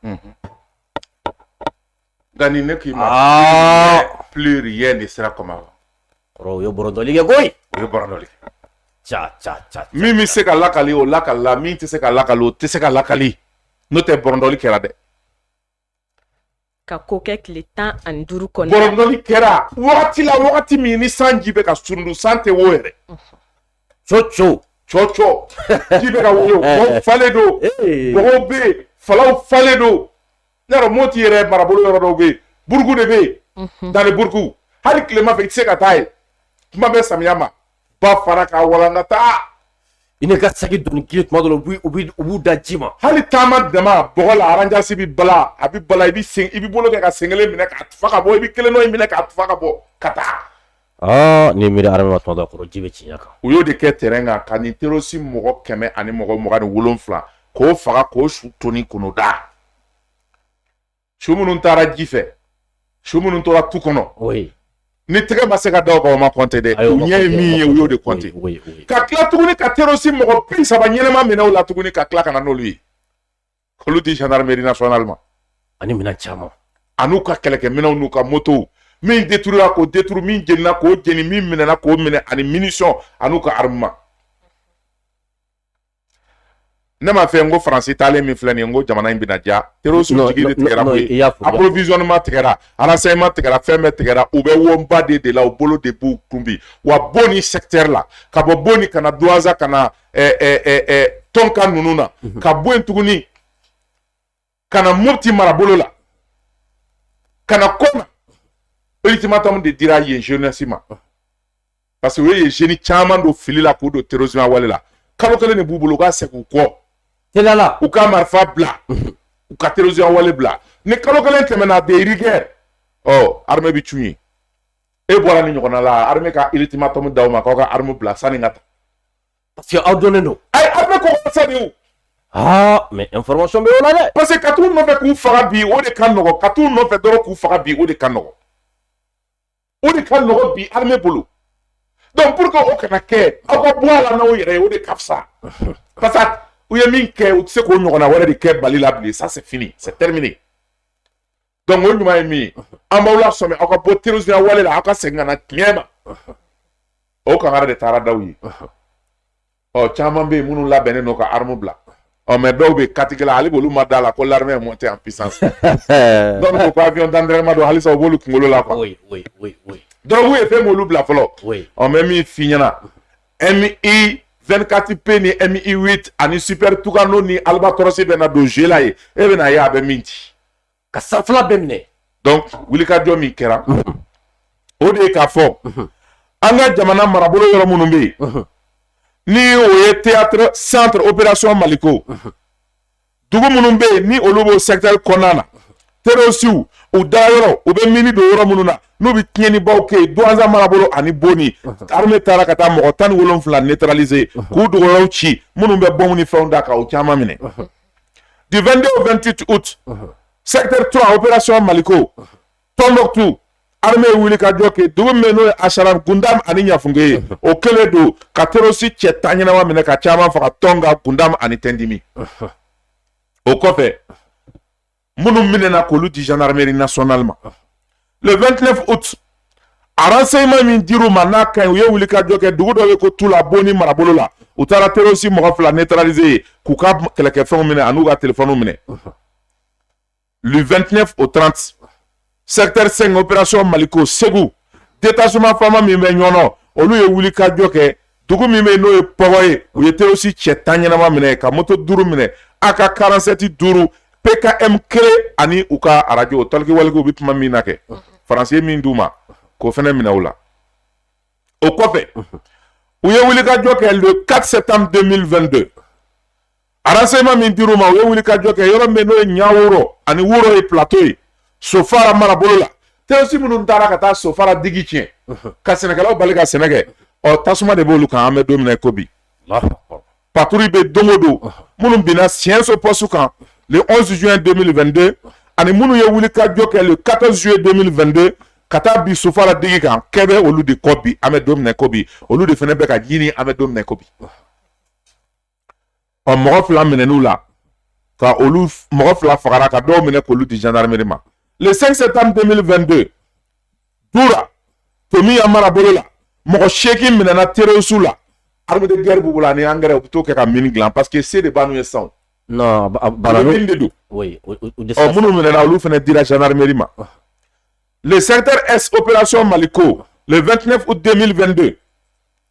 Gani ne k'i ma plus rien ne sera comme avant. Kɔrɔ o ye bɔrɔndɔli kɛ koyi. O ye bɔrɔndɔli kɛ. Ca. Min bɛ se ka lakali o lakala min tɛ se ka lakali o tɛ se ka lakali n'o tɛ bɔrɔndɔli kɛra dɛ. Ka ko kɛ tile 15 kɔnɔ. Bɔrɔndɔli kɛra wagati la wagati min ni sanji bɛ ka surundu san tɛ wo yɛrɛ. Cɔcɔ ji bɛ ka woyo mɔgɔw falen don mɔgɔw bɛ yen falaw falen don ne yɛrɛ Moti yɛrɛ marabolo yɔrɔ dɔw bɛ yen buruku de bɛ yen dani buruku hali tilema fɛ i tɛ se ka taa yen kuma bɛ samiya ma ba fara ka walankata i ne ka sagi doni kile tuma dɔ la u b'u da ji ma hali taama dama bɔgɔ la aranjasi bɛ bala a bɛ bala i bɛ bolo kɛ ka sen kelen minɛ k'a tufa ka bɔ i bɛ kelen dɔ in minɛ k'a tufa ka bɔ ka taa. Ni miiri armée ma tuma dɔ kɔrɔ ji bɛ tiɲɛ kan. U y'o de kɛ terrain kan ka nin terroriste mɔgɔ 100 ani mɔgɔ 27 k'o faga k'o su toni kɔnɔ da. Su minnu taara ji fɛ su minnu tora tu kɔnɔ ni tɛgɛ ma se ka da o kan o ma compter dɛ u ɲɛ ye min ye u y'o de compter ka tila tuguni ka terroriste mɔgɔ 30 ɲɛnama minɛ o la tuguni ka tila ka na n'olu ye olu di gendarmerie nationale ma ani minɛn caman an'u ka kɛlɛkɛminɛnw n'u ka motow min détruira k'o détruire min jenina k'o jeni min minɛna k'o minɛ ani munition an'u ka armement ne ma fɛ n ko faransi taalen min filɛ nin ye n ko jamana in bɛna diya terroriste jigi de tigɛra koyi approvisionnement tigɛra renseignement tigɛra fɛn bɛɛ tigɛra u bɛ wonba de la u bolo de b'u kunbi wa Boni secteur la ka bɔ Boni ka na Douaza ka na Tonka ninnu na ka bɔ yen tuguni ka na Mopti marabolo la ka na Kona ultimatum de dira yen jeunesse ma parce que o ye jeune caman don fili la k'u don terrorisme wale la kalo kelen de b'u bolo u ka segin u kɔ telala u ka marifa bila u ka terrorisme wale bila ni kalo kelen tɛmɛna de rigueur armée bɛ cun ye e bɔra ni ɲɔgɔnna la armée ka ultimatum d'aw ma k'aw ka arme bila sanni ka ta parce que aw donnen don armée ko sa de mais information bɛ o la dɛ parce que ka t'u nɔfɛ k'u faga bi o de ka nɔgɔ ka t'u nɔfɛ dɔrɔn k'u faga bi o de ka nɔgɔ o de ka nɔgɔ bi armée bolo donc pour que o kana kɛ aw ka bɔ a la n'aw yɛrɛ ye o de ka fisa parce que u ye min kɛ u tɛ se k'o ɲɔgɔnna wɛrɛ de kɛ Mali la bilen ça c'est fini c'est terminé donc o ɲuman ye min ye an b'aw lasɔmi aw ka bɔ terrorisme wale la aw ka segin ka na tiɲɛ ma o kangari de taara d'aw ye caman bɛ yen minnu labɛnnen don ka arme bila mais dɔw bɛ katigɛ la ale b'olu ma da la ko l'armée est montée en puissance donc ko avion d'entraînement don halisa u b'olu kunkolo la quoi donc u ye fɛn m'olu bila fɔlɔ mais min f'i ɲɛna MI 24P ni MI 8 ani Super Tucano ni Albatros bɛ na don jeu la ye e bɛ na ye a bɛ min ci ka sanfɛla bɛɛ minɛ donc wulikajɔ min kɛra o de ye k'a fɔ an ka jamana marabolo yɔrɔ minnu bɛ yen ni o ye théâtre centre opération Maliko dugu minnu bɛ yen ni olu b'o secteur kɔnɔna na terroriste u da yɔrɔ u bɛ mini don yɔrɔ minnu na n'u bɛ tiɲɛnibaw kɛ Douaza marabolo ani Boni armée taara ka taa mɔgɔ 17 neutraliser k'u dɔgɔyɔrɔw ci minnu bɛ bombe ni fɛnw da ka u caman minɛ du 22 au 28 août secteur 3 opération Maliko Tombouctou armée wuli ka jɔ kɛ dugu min n'o ye Acharan Gundam ani Ɲafunge ye o kɛlen don ka terroriste cɛ 10 ɲɛnama minɛ ka caman faga Tonga Gundam ani Tendimi o kɔfɛ minnu minɛna k'olu di gendarmerie nationale ma le 29 août renseignement min dir'u ma n'a ka ɲi u ye wuli ka jɔ kɛ dugu dɔ bɛ ko Tula Boni marabolo la u taara terroriste mɔgɔ 2 neutraliser k'u ka kɛlɛkɛfɛnw minɛ an'u ka téléphone minɛ le 29 au 30 secteur 5 opération Maliko Segu détachement fama min bɛ ɲɔnɔ olu ye wuli ka jɔ kɛ dugu min bɛ n'o ye Pɔgɔ ye u ye terroriste cɛ 10 ɲɛnama minɛ ka moto 5 minɛ AK-47 5 PKM 1 ani u ka radio tɔliki walikiw bɛ tuma min na kɛ faransi min d'u ma k'o fɛnɛ minɛ u la o kɔfɛ u ye wuli ka jɔ kɛ le 4 septembre 2022 renseignement min dir'u ma u ye wuli ka jɔ kɛ yɔrɔ min n'o ye Ɲaworo ani Wuro ye plateau ye Sofara marabolo la terroriste minnu taara ka taa Sofara digi tiɲɛ ka sɛnɛkɛlaw bali ka sɛnɛ kɛ ɔ tasuma de b'olu kan an bɛ don min na i ko bi patrouille bɛ don o don minnu binna Sienso poste kan le 11 juin 2022 ani minnu ye wuli ka jɔ kɛ le 14 juillet 2022 ka taa bi Sofara digi kan kɛ bɛ olu de kɔ bi an bɛ don min na i ko bi olu de fɛnɛ bɛ ka ɲini an bɛ don min na i ko bi ɔ mɔgɔ 2 minɛn'u la ka olu mɔgɔ 2 fagara ka dɔw minɛ k'olu di gendarmerie ma le 5 septembre 2022 Dura Tomi Amara bolo la mɔgɔ 8 minɛna terroriste la arme de guerre b'u bolo ani engrais u bɛ t'o kɛ ka mine dilan parce que se de b'an n'u ye sisan non mine de don oui minnu minɛna olu fɛnɛ dira gendarmerie ma le secteur S opération Maliko le 29 août 2022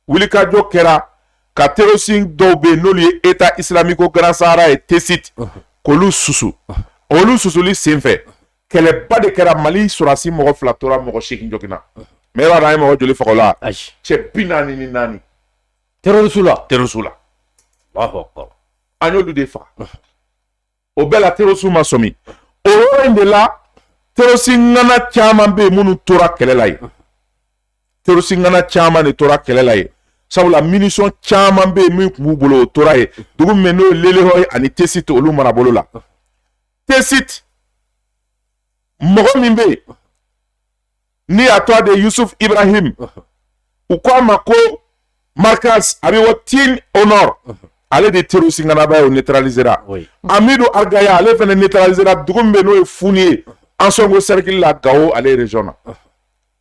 wuli ka jɔ kɛra ka terroriste dɔw bɛ yen n'olu ye état islamique Grand Sahara ye TESIT k'olu susu olu susuli senfɛ kɛlɛba de kɛra Mali sɔrɔdasi mɔgɔ 2 tora mɔgɔ 8 jɔgina mais yɔrɔ an ye mɔgɔ joli faga o la cɛ 44 terroriste la an y'olu de faga o bɛɛ la terroriste ma sɔmi o yɔrɔ in de la terroriste ŋana caman bɛ yen minnu tora kɛlɛ la yen terroriste ŋana caman de tora kɛlɛ la yen sabula munition caman bɛ yen min tun b'u bolo o tora yen dugu min n'o ye Lelehɔ ani TESIT olu marabolo la TESIT mɔgɔ min bɛ yen ni a tɔgɔ de Yusuf Ibrahim u ko a ma ko Marcus a bɛ wɔ Tin au nord ale de terroriste ŋanaba ye o neutralisera Amidu Argaya ale fɛnɛ neutralisera dugu min bɛ n'o ye Funi ye Ansongo cercle la Gao ale région na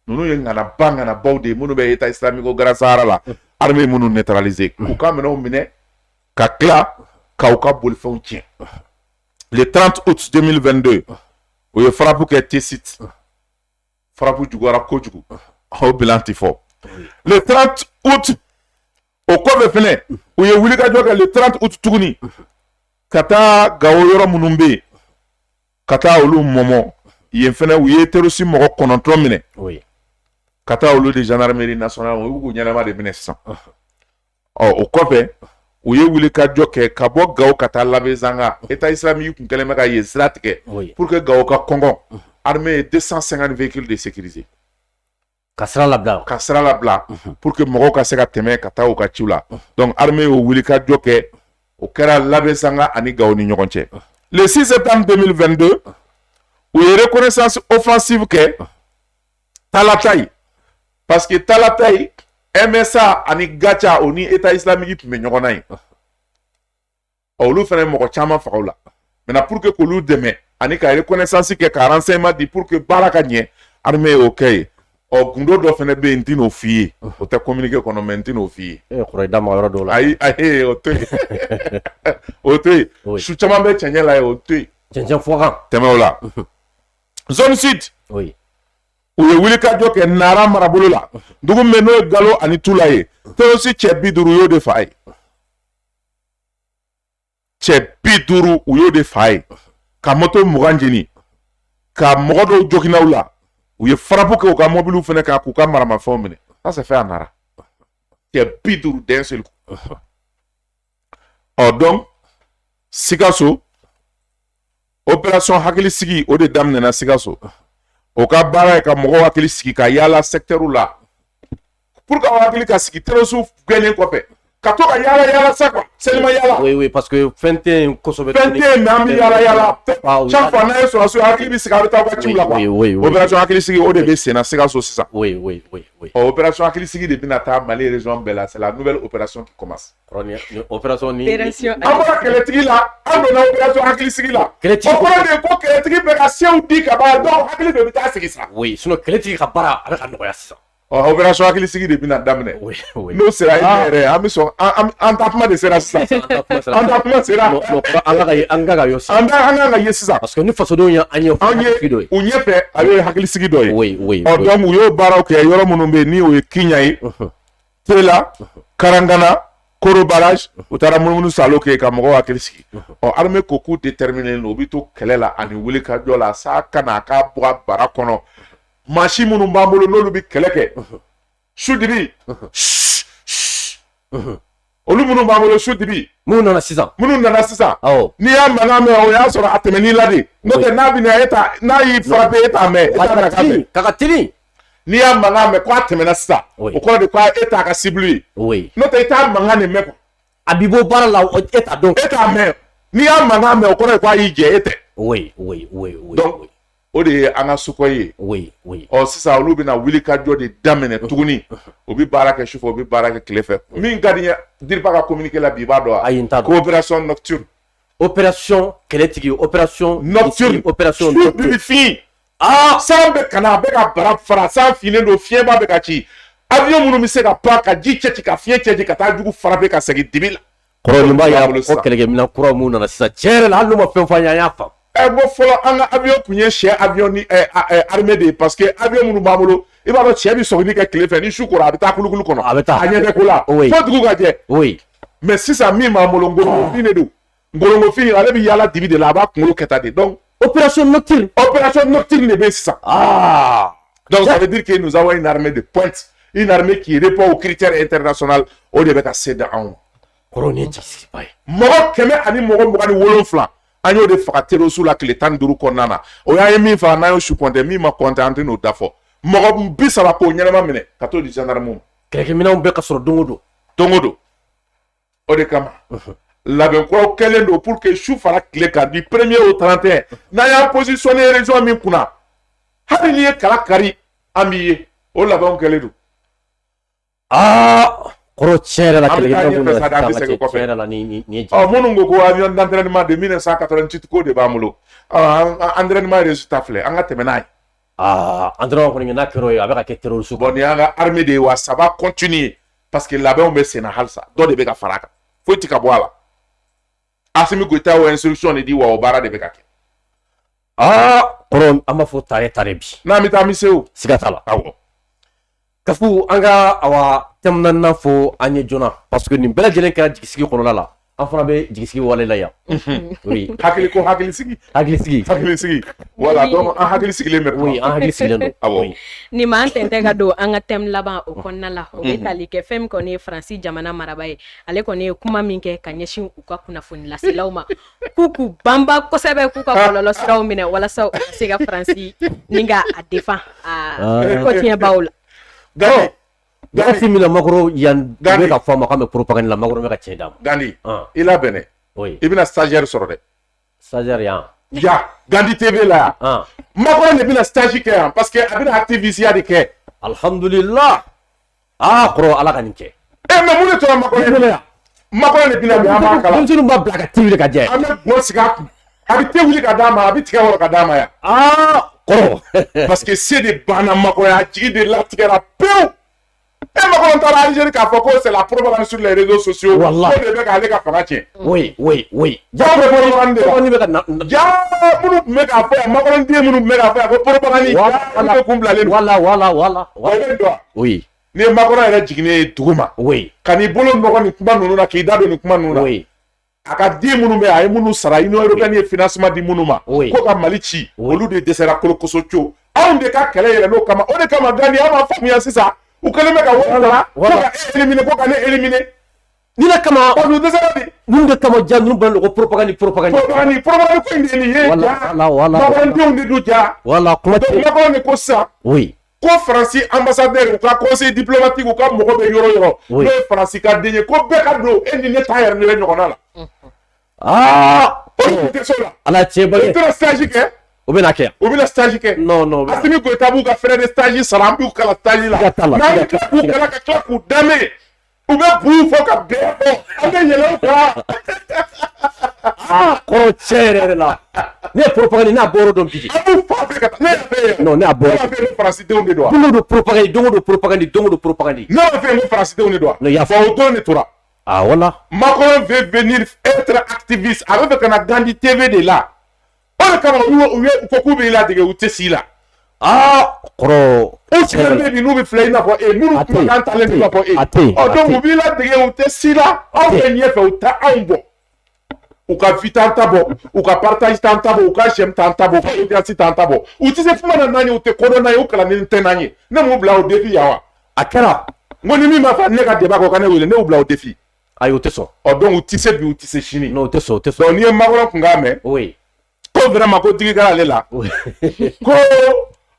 ninnu ye ŋanabaw de ye minnu bɛ état islamique Grand Sahara la armée minnu neutraliser k'u ka minɛnw minɛ ka tila k'aw ka bolifɛnw tiɲɛ le 30 août 2022 u ye frappe kɛ TESIT frappe juguyara kojugu o bilan tɛ fɔ le 30 août o kɔfɛ fɛnɛ u ye wuli ka jɔ kɛ le 30 août tuguni ka taa Gao yɔrɔ minnu bɛ yen ka taa olu mɔmɔ yen fɛnɛ u ye terroriste mɔgɔ 9 minɛ ka taa olu de gendarmerie nationale u y'u ɲɛnama de minɛ sisan o kɔfɛ u ye wuli ka jɔ kɛ ka bɔ Gao ka taa Labenzanga état islamique kun kɛlen bɛ ka yen sira tigɛ pour que Gao ka kɔngɔ armée ye 250 véhicules de sécurité ka sira labila pour que mɔgɔw ka se ka tɛmɛ ka taa u ka ciw la donc armée y'o wuli ka jɔ kɛ o kɛra Labenzanga ani Gao ni ɲɔgɔn cɛ le 6 septembre 2022 u ye reconnaissance offensive kɛ Talatay parce que Talatay MSA ani Gacha o ni état islamique tun bɛ ɲɔgɔn na yen olu fɛnɛ mɔgɔ caman faga o la maintenant pour que k'olu dɛmɛ ani ka reconnaissance kɛ ka renseignement di pour que baara ka ɲɛ armée y'o kɛ yen gundo dɔ fɛnɛ bɛ yen n tɛn'o f'i ye o tɛ communiqué kɔnɔ mais n tɛn'o f'i ye kɔrɔ i da maga yɔrɔ dɔw la ayi o to yen o to yen su caman bɛ cɛncɛn la yen o to yen cɛncɛn fɔkan tɛmɛ o la zone sud u ye wuli ka jɔ kɛ Nara marabolo la dugu min n'o ye Galo ani Tula ye terroriste cɛ 50 u y'o de fa ye cɛ 50 u y'o de fa ye ka moto 20 jeni ka mɔgɔ dɔw joginaw la u ye frappe kɛ u ka mobiliw fɛnɛ kan k'u ka maramafɛnw minɛ ça c'est fait à Nara cɛ 50 d'un seul coup donc Sikaso opération hakili sigi o de daminɛna Sikaso o ka baara ye ka mɔgɔw hakili sigi ka yaala secteur la pour que aw hakili ka sigi terroriste gɛnlen kɔfɛ Kato ka yala ça quoi. Seulement yala. Oui, parce que Fente Kosobe. Fente mais ami yala. Chaque fois na sur akili bi sika ta ba chula quoi. Oui. Opération akili sigi au début c'est na sika so ça. Oui. Opération akili sigi depuis na ta Mali région Bella, c'est la nouvelle opération qui commence. Opération ni. Amara keletigi la, amona opération akili sigi la. Opération de ko keletigi be ka seu di ka ba donc akili be ta sigi ça. Oui, sinon keletigi ka bara avec ka noya ça. Opération akili sigi depuis na damne. Oui. Nous sera une amison entendement de sera ça. Entendement sera. Non, anga yo ça. Anga yes ça. Parce que nous faisons ya anyo. Unyepe avec akili sigi doy. Oui. Donc yo bara ko yoro munumbe ni o kinyai. Tela, Karangana, Koro barrage, utara munumunu salo ke ka mogo akili sigi. Armée koku déterminé no bito kelela ani wuli ka jola sa kana ka bwa bara kono. Machi munu mbambolo no lubi keleke. Shudibi. Olu munu mbambolo shudibi. Munu nana sisan. Awo. Ni ya maname o ya soro atemeni ladi. No te na bi na eta na yi frappe eta me. Kakatini. Ni ya maname kwa atemena sisa. O ko de kwa eta ka siblu. Oui. No te eta mangane me ko. Abibo bara la eta donc. Eta me. Ni ya maname o ko de kwa yije ete. Oui. Donc o de anga sukoye. Oui. Sisa olu bina wili ka jɔ de damene tuguni. O bi baara kɛ sufɛ, o bi baara kɛ tile fɛ. Min ka di n ye Diriba ka communiqué la bi b'a dɔn wa? Ayi n t'a dɔn. Coopération nocturne. Opération kɛlɛtigi, opération nocturne. Opération nocturne. Fin. San bɛ kana a bɛ ka bara fara, san finnen don, fiɲɛba bɛ ka ci. Avion minnu bɛ se ka pan ka ji cɛ ci ka fiɲɛ cɛ ci ka taa jugu fara bɛ ka segin dibi la. Kɔrɔ nin b'a yira ko kɛlɛkɛminɛn kura mun nana sisan tiɲɛ yɛrɛ la hali n'u ma fɛn fɔ an ye an y'a faamu. Bon fɔlɔ an ka avion kun ye sɛ avion ni armée de ye parce que avion minnu b'an bolo i b'a dɔn cɛ bɛ sɔgɔli kɛ tile fɛ ni su kora a bɛ taa kulukulu kɔnɔ. A bɛ taa. A ɲɛ tɛ ko la. Fo dugu ka jɛ. Oui. Mais sisan min b'an bolo ngolongofin de don. Ngolongofin ale bɛ yaala dibi de la a b'a kunkolo kɛta de donc. Opération nocturne. Opération nocturne de bɛ sisan. Donc ça veut dire que nous avons une armée de pointe, une armée qui répond aux critères internationaux o de bɛ ka se da anw ma. Kɔrɔ nin ye jigisigiba ye. Mɔgɔ 100 ani mɔgɔ 27 an y'o de faga terroriste la tile 15 kɔnɔna na o y'an ye min faga n'an y'o su compter min ma compter an tɛ n'o da fɔ mɔgɔ 30 k'o ɲɛnama minɛ ka t'o di gendarme ma. Kɛlɛkɛminɛnw bɛɛ ka sɔrɔ don o don. Don o don o de kama labɛnkuraw kɛlen don pour que su fara tile kan du 1er au 31 n'an y'an positionné région min kunna hali n'i ye kala kari an b'i ye o labɛnw kɛlen don. Kɔrɔ tiɲɛ yɛrɛ la kɛlɛkɛminɛnw minnu ko ko avion d'entraînement de 1988 k'o de b'an bolo entraînement résultat filɛ an ka tɛmɛ n'a ye. Entraînement kɔni n'a kɛra o ye a bɛ ka kɛ terroriste. Bon nin y'an ka armée de ye wa ça va continuer parce que labɛnw bɛ sen na halisa dɔ de bɛ ka fara a kan foyi tɛ ka bɔ a la. Asimi Goïta o instruction de di wa o baara de bɛ ka kɛ. Kɔrɔ an b'a fɔ tare bi. N'an bɛ taa an bɛ se o. Siga t'a la. Awɔ. Kafu an ka awa thème naaninan fɔ an ye joona parce que nin bɛɛ lajɛlen kɛra jigisigi kɔnɔna la an fana bɛ jigisigi wale la yan. Oui. Hakili ko hakilisigi. Hakilisigi. Voilà donc an hakili sigilen bɛ. Oui an hakili sigilen don. Awɔ. Ni ma an tɛntɛ ka don an ka thème laban o kɔnɔna la o bɛ tali kɛ fɛn min kɔni ye Faransi jamana maraba ye ale kɔni ye kuma min kɛ ka ɲɛsin u ka kunnafoni lasilaw ma k'u banba kosɛbɛ k'u ka kɔlɔlɔ siraw minɛ walasa u ka se ka Faransi ni ka a défend ko tiɲɛbaw la. Gandi min na Makɔrɔ yan bɛ ka fɔ a ma k'an bɛ propagande la Makɔrɔ bɛ ka tiɲɛ d'a ma. Gandi i labɛn dɛ. I bɛna stagiaire sɔrɔ dɛ. Stagiaire yan. Ya Gandi TV la yan. Makɔrɔ de bɛna stage kɛ yan parce que a bɛna activisiya de kɛ. Alhamdulillah. Kɔrɔ Ala ka nin kɛ. Mais mun de tora Makɔrɔ de yan. Makɔrɔ de bɛna bi an b'a kalan. Denmisɛnninw b'a bila ka thé wuli ka jɛ. An bɛ gɔn sigi a kun. A bɛ thé wuli ka d'a ma a bɛ tigɛ wɔrɔ ka d'a ma yan. Kɔrɔ. Parce que se de banna Makɔrɔ a jigi de latigɛra pewu. Makɔrɔ taara Algérie k'a fɔ ko c'est la propagande sur les réseaux sociaux. Wallahi. Ko de bɛ k'ale ka fanga tiɲɛ. Oui. Jaa bɛ propagande de la. Jaa minnu tun bɛ k'a fɔ yan Makɔrɔ den minnu tun bɛ k'a fɔ yan ko propagande. Wala kun bilalen. Wala. Bɛɛ dɔn. Oui. Ni Makɔrɔ yɛrɛ jiginnen ye dugu ma. Oui. Ka n'i bolo nɔgɔ nin kuma ninnu na k'i da don nin kuma ninnu na. Oui. A ka den minnu bɛ a ye minnu sara Union européenne ye financement di minnu ma. Ko ka Mali ci. Olu de dɛsɛra kolokoso co. Anw de ka kɛlɛ yɛlɛ n'o kama o de kama Gandi an b'a faamuya sisan. U kɛlen bɛ ka wari sara ko ka e éliminer ko ka ne éliminer. Ni ne kama olu dɛsɛra de. Ninnu de kama ja ninnu bɛna lɔgɔ propagande. Propagande ko in de ye ja. Wala. Makɔrɔdenw de don ja. Wala kuma tɛ. Makɔrɔ de ko sisan. Oui. ko Faransi ambassadeur ou ka conseil diplomatique ou ka mɔgɔ bɛ yɔrɔ yɔrɔ n'o ye Faransi ka den ye ko bɛɛ ka don e ni ne ta yɛrɛ ne ɲɔgɔnna la o tɛ so la ala cɛ bali o tɛna stage kɛ o bɛna kɛ o bɛna stage kɛ non Assimi Goïta b'u ka frais de stage sara an b'u kala stage la n'an tila k'u kala ka tila k'u dame u bɛ buw fɔ ka bɛɛ fɔ an bɛ yɛlɛ u kan kɔrɔ cɛ yɛrɛ la ne ye propagande n'a bɔra dɔn bi an b'u fa bɛɛ ka taa ne y'a fɛ yen non ne y'a bɔra ne y'a fɛ yen Faransidenw de don wa don o don propagande don o don propagande don o don propagande ne y'a fɛ yen ko Faransidenw de don wa non y'a fɔ o don de tora ah voilà Macron veut venir être activiste a bɛ fɛ ka na Gandhi TV de la o de kama u ko k'u bɛ i ladege u tɛ s'i la kɔrɔ u sigilen bɛ bi n'u bɛ filɛ i n'a fɔ e minnu kumakan talen bɛ i n'a fɔ e donc u b'i ladege u tɛ s'i la aw bɛ ɲɛfɛ u tɛ anw bɔ u ka vie t'an ta bɔ u ka partage t'an ta bɔ u ka j'aime t'an ta bɔ u ka audience t'an ta bɔ u tɛ se kuma na n'an ye u tɛ kodɔn n'an ye u kalannen tɛ n'an ye ne m'u bila o défi yan wa a kɛra n ko ni min ma fɛ ne ka débat kɔ ka ne wele ne y'u bila o défi ayi o tɛ sɔn donc u tɛ se bi u tɛ se sini non o tɛ sɔn o tɛ sɔn donc n'i ye Macron kun k'a mɛn oui ko vraiment ko digi kɛra ale la ko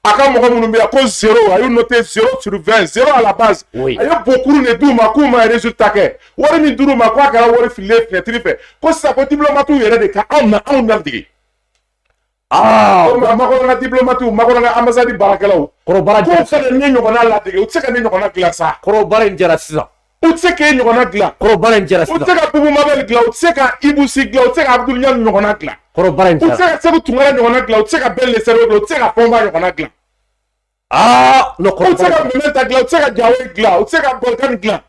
a ka mɔgɔ minnu bɛ yan ko 0 a y'u noté 0 sur 20 0 à la base a ye bokuru de d'u ma k'u ma résultat kɛ wari min dir'u ma k'a kɛra wari fililen fenêtre fɛ ko sisan ko diplomatiw yɛrɛ de ka anw ladege Macron ka diplomatiw Macron ka ambassade baarakɛlaw kɔrɔbara k'u fana ne ɲɔgɔnna ladege u tɛ se ka ne ɲɔgɔnna dilan sa kɔrɔbara in jɛra sisan u tɛ se k'e ɲɔgɔnna dilan kɔrɔbara in jɛra u sisan tɛ se ka Boubou Mabel dilan u tɛ se ka Ibou Sy dilan u tɛ se ka Abdoul Niane ɲɔgɔnna dilan kɔrɔbara in u tɛ se ka Sékou Tounkara ɲɔgɔnna dilan u tɛ se ka Ben Lessere dilan u tɛ se ka Fɔnba ɲɔgɔnna dilan non u tɛ se ka Mementa dilan u tɛ se ka Diawé dilan u tɛ se ka Bolkane dilan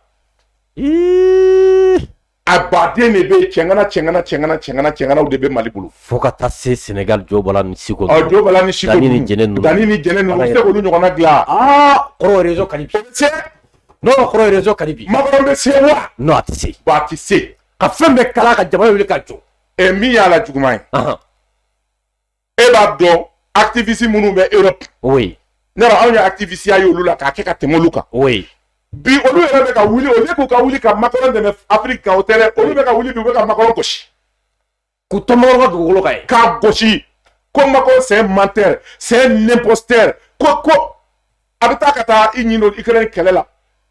a baden de bɛ cɛnganaw de bɛ Mali bolo fo ka taa se Sénégal Jobala ni Siko Jobala ni Siko Dani ni Jɛnɛ ninnu Dani ni Jɛnɛ ninnu u tɛ se k'olu ɲɔgɔnna dilan kɔrɔ réseau ka di bi non kɔrɔ réseau ka di bi Macron bɛ se wa non a tɛ se a tɛ se ka fɛn bɛɛ kala ka jamana wuli ka jɔ min y'a la juguman ye e b'a dɔn activiste minnu bɛ Europe oui ne yɛrɛ anw ye activiste ya ye olu la k'a kɛ ka tɛmɛ olu kan oui bi olu yɛrɛ bɛ ka wuli au lieu k'u ka wuli ka Macron dɛmɛ Afrique kan o tɛ dɛ olu bɛ ka wuli bi u bɛ ka Macron gosi k'u to Macron ka dugukolo kan ye k'a gosi ko Macron c'est un menteur c'est un imposteur ko a bɛ taa ka taa i ɲini Ukraine kɛlɛ la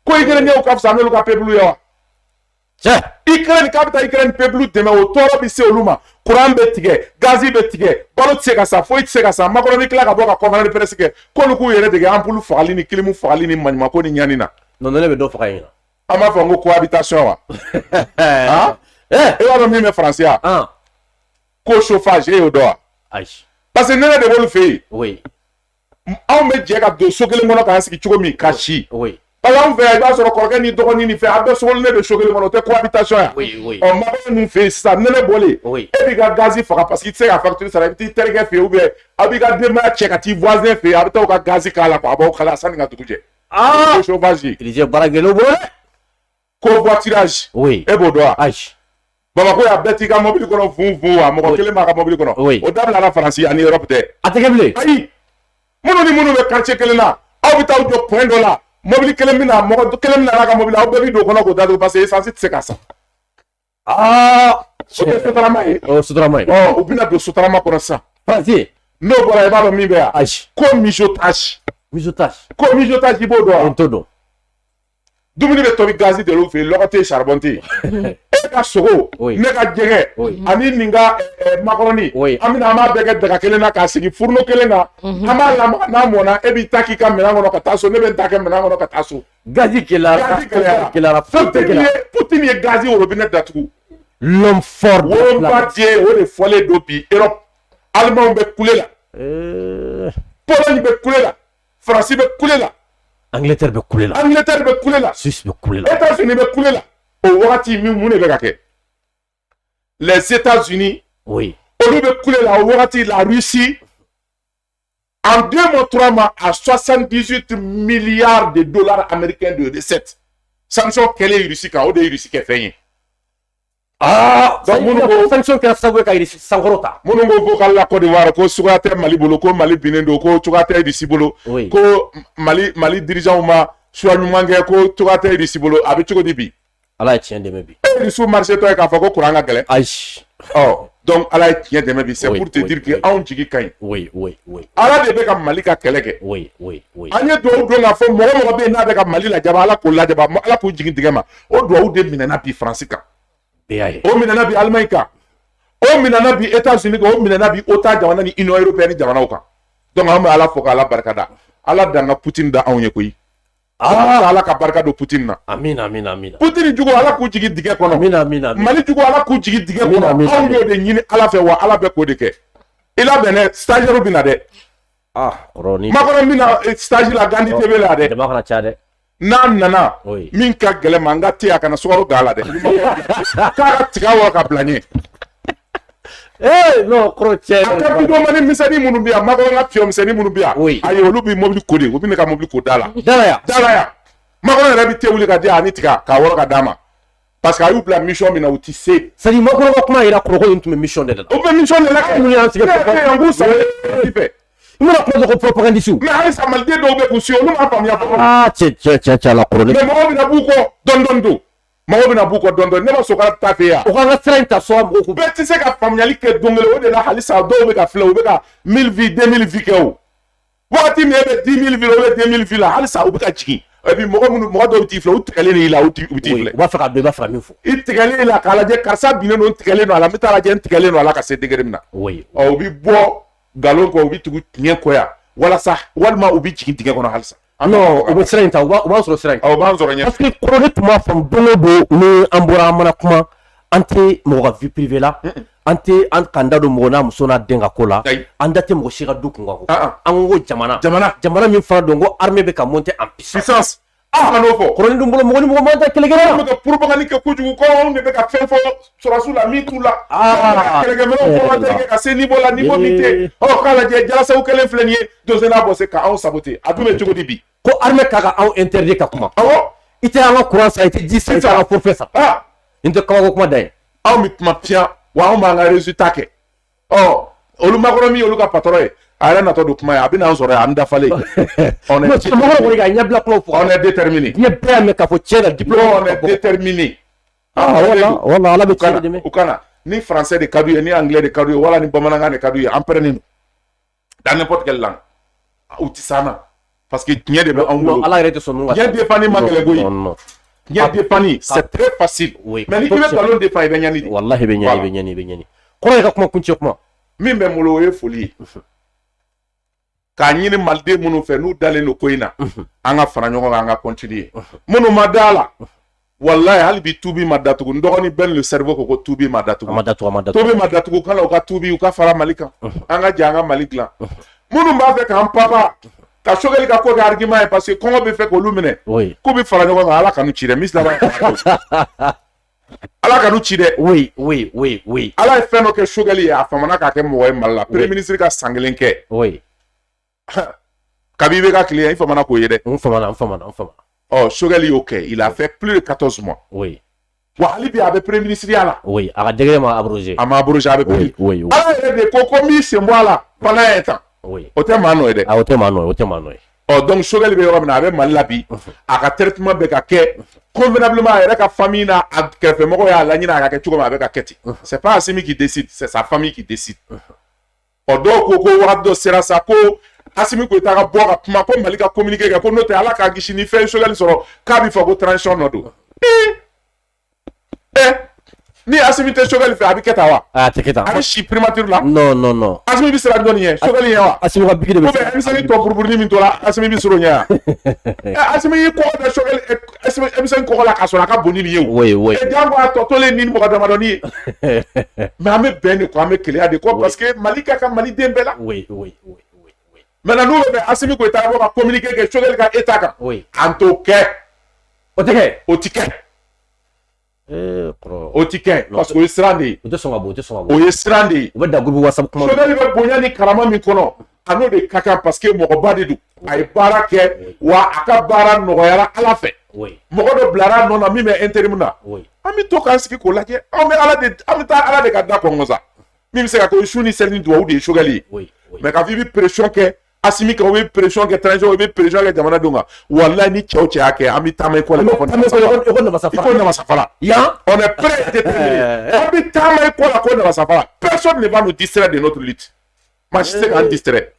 ko Ukraine ɲɛw ka fisa n'olu ka peuple ye wa Ukraine k'a bɛ taa Ukraine peuple dɛmɛ o tɔɔrɔ bɛ se olu ma courant bɛ tigɛ gazi bɛ tigɛ balo tɛ se ka sa foyi tɛ se ka sa Macron bɛ tila ka bɔ ka conférence de presse kɛ k'olu k'u yɛrɛ dege ampoule fagali ni clim fagali ni maɲumako ni ɲani na non ne bɛ dɔ faga yen an b'a fɔ n ko cohabitation wa e b'a dɔn min bɛ faransiya ko chauffage e y'o dɔn wa ayi parce que nɛnɛ de b'olu fɛ yen oui anw bɛ jɛ ka don so kelen kɔnɔ k'an sigi cogo min ka si oui parce que anw fɛ yan i b'a sɔrɔ kɔrɔkɛ ni dɔgɔnin ni fɛn a bɛɛ sogolilen bɛ so kelen kɔnɔ o tɛ cohabitation yan Macron ninnu fɛ yen sisan nɛnɛ bɔlen e b'i ka gazi faga parce que i tɛ se ka facture sara i bɛ t'i terikɛ fɛ yen ou bien a b'i ka denbaya cɛ ka t'i voisin fɛ yen a bɛ taa o ka gazi k'a la a b'aw kala sanni ka dugu jɛ ko chauffage il dit baara gɛlɛn o bolo dɛ ko voiturage oui e b'o dɔn wa ayi Bamako y'a bɛɛ t'i ka mobili kɔnɔ vun wa mɔgɔ kelen b'a ka mobili kɔnɔ o dabilara Faransi ani Europe tɛ a tɛ kɛ bilen ayi minnu ni minnu bɛ quartier kelen na aw bɛ taa jɔ point dɔ la mobili kelen bɛ na mɔgɔ kelen bɛ na n'a ka mobili aw bɛɛ bɛ don o kɔnɔ k'o datugu parce que essence tɛ se ka san o tɛ sotarama ye sotarama ye u bɛna don sotarama kɔnɔ sisan Faransi n'o bɔra i b'a dɔn min bɛ yan ayi ko mijotage ko mijotage i b'o dɔn wa n t'o dɔn dumuni bɛ tobi gazi de l'u fɛ yen lɔgɔ tɛ yen charbon tɛ yen e ka sogo ne ka jɛgɛ ani nin ka macaroni an bɛna an b'a bɛɛ kɛ daga kelen na k'a sigi fourneau kelen na an b'a lamaga n'a mɔna e b'i ta k'i ka minɛn kɔnɔ ka taa so ne bɛ n ta kɛ minɛn kɔnɔ ka taa so gazi gɛlɛyara fɛn bɛɛ gɛlɛyara Poutine ye gazi robinet datugu l'homme fort Bombardier o de fɔlen don bi Europe Allemands bɛ kule la Pologne bɛ kule la Faransi bɛ kule la Angleterre bɛ kule la Angleterre bɛ kule la Suisse bɛ kule la États-Unis bɛ kule la o wagati mun de bɛ ka kɛ les États-Unis oui olu bɛ kule la o wagati la Russie en 2 mois 3 mois à 78 milliards de dollars américains de recettes sanction kɛlen Russie kan o de ye Russie kɛ fɛn ye donc minnu ko sanction kɛra sababu ye ka Russie sankɔrɔta minnu ko ko k'ale la Côte d'Ivoire ko cogoya tɛ Mali bolo ko Mali binnen don ko cogoya tɛ Russie bolo ko Mali dirigeants ma choix ɲuman kɛ ko cogoya tɛ Russie bolo a bɛ cogo di bi Ala ye tiɲɛ dɛmɛ bi Russie marché tɔ ye k'a fɔ ko courant ka gɛlɛn ayi donc ala ye tiɲɛ dɛmɛ bi c'est pour te dire que anw jigi ka ɲi oui oui oui ala de bɛ ka mali ka kɛlɛ kɛ oui oui oui an ye duwawu don k'a fɔ mɔgɔ mɔgɔ bɛ yen n'a bɛ ka mali lajaba ala k'o lajaba ala k'o jigin tigɛ ma o duwawu de minɛna bi faransi kan o minɛna bi alimaɲi kan o minɛna bi États-Unis kan o minɛna bi OTAN jamana ni Union européenne jamanaw kan donc an bɛ ala fo k'ala barikada ala dan ka Poutine da anw ye koyi ala ka barika don Poutine na amina amina amina Poutine jugu ala k'u jigi dingɛ kɔnɔ amina amina mali jugu ala k'u jigi dingɛ kɔnɔ anw y'o de ɲini ala fɛ wa ala bɛ k'o de kɛ i labɛn dɛ stagiaire bɛ na dɛ makɔrɔ min na stage la Gandi TV la dɛ jama kana caya dɛ n'a nana min ka gɛlɛn ma n ka te a kana sukaro gan a la dɛ k'a ka tiga wɔ ka bila ɲɛ non kɔrɔ cɛ a ka bidomani misɛnnin minnu bɛ yan makɔrɔ ka fiyɛ misɛnnin minnu bɛ yan ayi olu bɛ mobili ko de u bɛ ne ka mobili ko da la dalaya makɔrɔ yɛrɛ bɛ te wuli ka di yan ani tiga k'a wɔrɔ ka d'a ma parce que a y'u bila mission min na u ti se c'est à dire makɔrɔ ka kuma yira kɔrɔko in tun bɛ mission de la o bɛ mission de la kɛ mun y'an sigi n k'u sɛbɛn fɛ i mana kuma dɔ ko propagandiste mais halisa maliden dɔw bɛ k'u si olu m'a faamuya fɔlɔ cɛ ala kɔrɔ mais mɔgɔw bɛna b'u kɔ dɔɔni don mɔgɔw bɛna b'u kɔ dɔɔni ne ma sɔn ka taa fɛ yan o k'an ka sira in ta so mɔgɔw kun bɛɛ tɛ se ka faamuyali kɛ don kelen o de la halisa dɔw bɛ ka filɛ u bɛ ka 1000 vues 2000 vues kɛ o wagati min e bɛ 10 000 vues la ou bien 2000 vues la halisa u bɛ ka jigin et puis mɔgɔ dɔw t'i filɛ u tigɛlen de i la u t'i filɛ u b'a fɛ ka dɔn i b'a fɛ ka min fɔ i tigɛlen i la k'a lajɛ karisa binnen don n tigɛlen don a la n bɛ taa lajɛ n tigɛlen don a la ka se degré min na u bɛ bɔ nkalon kɔ u bɛ tugu tiɲɛ kɔ yan walasa walima u bɛ jigin dingɛ kɔnɔ halisa non u bɛ sira in ta u b'an sɔrɔ sira in u b'an sɔrɔ ɲɛ parce que kɔrɔ ne tun b'a faamu don o don ni an bɔra an mana kuma an tɛ mɔgɔ ka vie privée la an tɛ an k'an da don mɔgɔ n'a muso n'a den ka ko la an da tɛ mɔgɔ si ka du kun kan an ko jamana min fana don ko armée bɛ ka monter en puissance a n'o fɔ kɔrɔnin dun bolo mɔgɔ ni mɔgɔ man ta kɛlɛkɛla an bɛ ka propagande kɛ kojugu ko anw de bɛ ka fɛn fɔ sɔrɔsiw la min t'u la kɛlɛkɛminɛnw commentaire kɛ ka se niveau la niveau min tɛ k'a lajɛ jalasaw kelen filɛ nin ye donse n'a bɔ se ka anw saboter a dun bɛ cogo di bi ko armée ka ka anw interdit ka kuma awɔ i tɛ an ka courant san i tɛ ji san i tɛ an ka forfait san nin tɛ kabako kuma da ye anw bɛ kuma fiyan wa anw b'an ka résultat kɛ olu makɔrɔ min y'olu ka patron ye a yɛrɛ natɔ don kuma ye a bɛ n'an sɔrɔ yan an dafalen on est déterminé diɲɛ bɛɛ y'a mɛn k'a fɔ tiɲɛ na diplôme on est déterminé wala ala bɛ tiɲɛ de dɛmɛ u kana ni français de ka d'u ye ni anglais de ka d'u ye wala ni bamanankan de ka d'u ye an pɛrɛnnen don dans n'importe quelle langue u ti s'an na parce que tiɲɛ de bɛ anw bolo ala yɛrɛ tɛ sɔn ninnu ka tiɲɛ défendre man gɛlɛn koyi tiɲɛ défendre c'est très facile mais ni i bɛ nkalon défendre i bɛ ɲani de walahi i bɛ ɲani i bɛ ɲani i bɛ ɲani kɔrɔ ye ka kuma kuncɛ kuma min bɛ n bolo o ye foli ye k'a ɲini maliden minnu fɛ n'u dalen don ko in na an ka fara ɲɔgɔn kan an ka continuer minnu ma da la wallahi hali bi tubi ma datugu n dɔgɔnin bɛɛ le cerveau ko tubi ma datugu tubi ma datugu kana u ka tubi u ka fara mali kan an ka jɛ an ka mali dilan minnu b'a fɛ k'an papa ka Choguel ka ko kɛ argument ye parce que kɔngɔ bɛ fɛ k'olu minɛ k'u bɛ fara ɲɔgɔn kan ala kanu ci dɛ misila ala kanu ci dɛ ala ye fɛn dɔ kɛ Choguel ye a famana k'a kɛ mɔgɔ ye mali la premier ministre ka san kelen kɛ kabi bɛ ka tile i famana k'o ye dɛ n famana Choguel y'o kɛ il a fait plus de 14 mois wa hali bi a bɛ premier ministre ya la a ka degré ma abrogé a ma abrogé a bɛ premier ala yɛrɛ de ko min sen bɔ a la pendant un temps o tɛ maa nɔ ye dɛ o tɛ maa nɔ ye donc Choguel bɛ yɔrɔ min na a bɛ mali la bi a ka traitement bɛ ka kɛ convenablement a yɛrɛ ka famille n'a a kɛrɛfɛmɔgɔw y'a laɲini a ka kɛ cogo min a bɛ ka kɛ ten c'est pas Assimi qui décide c'est sa famille qui décide dɔw ko wagati dɔ sera sa ko Assimi Goïta ka bɔ ka kuma ko mali ka communiquer kɛ ko n'o tɛ ala k'a kisi ni fɛn Choguel sɔrɔ k'a bɛ fɔ ko transition nɔ don ni Assimi tɛ Choguel fɛ a bɛ kɛ tan wa a tɛ kɛ tan a bɛ si primature la non Assimi bɛ siran jɔnni ɲɛ Choguel ɲɛ wa Assimi ka bigi de bɛ ou bien emisɛnnin tɔ buruburuni min tora Assimi bɛ siran o ɲɛ wa Assimi y'i kɔgɔ da Choguel emisɛnnin kɔgɔ la k'a sɔrɔ a ka bon ni nin ye o jango a tɔ tolen ni mɔgɔ damadɔni ye mais an bɛ bɛn de kɔ an bɛ keleya de kɔ parce que mali ka kan maliden bɛɛ la maintenant n'u bɛ Assimi Goïta bɔ ka communiquer kɛ Choguel ka état kan an t'o kɛ o tɛ kɛ o ti kɛ parce que o ye siran de ye o tɛ sɔn ka bɔ o ye siran de ye u bɛ da groupe WhatsApp kuma Choguel bɛ bonya ni karama min kɔnɔ a n'o de ka kan parce que mɔgɔba de don a ye baara kɛ wa a ka baara nɔgɔyara ala fɛ mɔgɔ dɔ bilara nɔ na min bɛ intérim na an bɛ to k'an sigi k'o lajɛ an bɛ taa ala de ka da kɔngɔ sa min bɛ se ka ko su ni seli ni duwawu de ye Choguel ye mais k'a fɔ i bɛ pression kɛ Assimi ka obe pression ke transition obe pression ke jamana donga wallahi ni cɛw cɛ y'a kɛ an bɛ taama école la ko namasafara ya on est prêt et déterminé an bɛ taama école la ko namasafara personne ne va nous distraire de notre lutte maa si tɛ se k'an distraire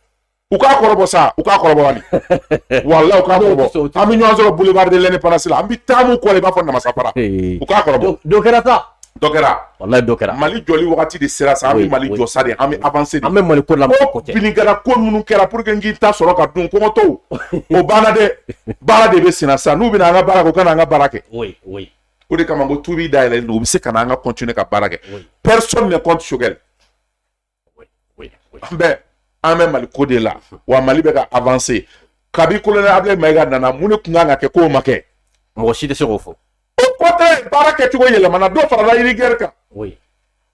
u k'a kɔrɔbɔ sa u k'a kɔrɔbɔ wali wallahi u k'a kɔrɔbɔ an bɛ ɲɔgɔn sɔrɔ boulevard de l'indépendance la an bɛ taamu kɔ la i b'a fɔ namasafara u k'a kɔrɔbɔ dɔ kɛra sa dɔ kɛra wallahi dɔ kɛra Mali jɔli wagati de sera sa an bɛ Mali jɔ sa de an bɛ avancer de an bɛ Mali ko la ko bilikɛla ko minnu kɛra pour que n k'i ta sɔrɔ ka dun kɔngɔtɔw o banna dɛ baara de bɛ sen na sisan n'u bɛna an ka baara kɛ u ka na an ka baara kɛ o de kama ko tubi dayɛlɛlen don u bɛ se ka na an ka continuer ka baara kɛ personne ne compte Choguel an bɛ Mali ko de la wa Mali bɛ ka avancer kabi colonel Ablaye Mayiga nana mun de tun kan ka kɛ k'o ma kɛ mɔgɔ si tɛ se k'o fɔ o kɔtɛ baara kɛcogo yɛlɛmana dɔ farala Iriguer kan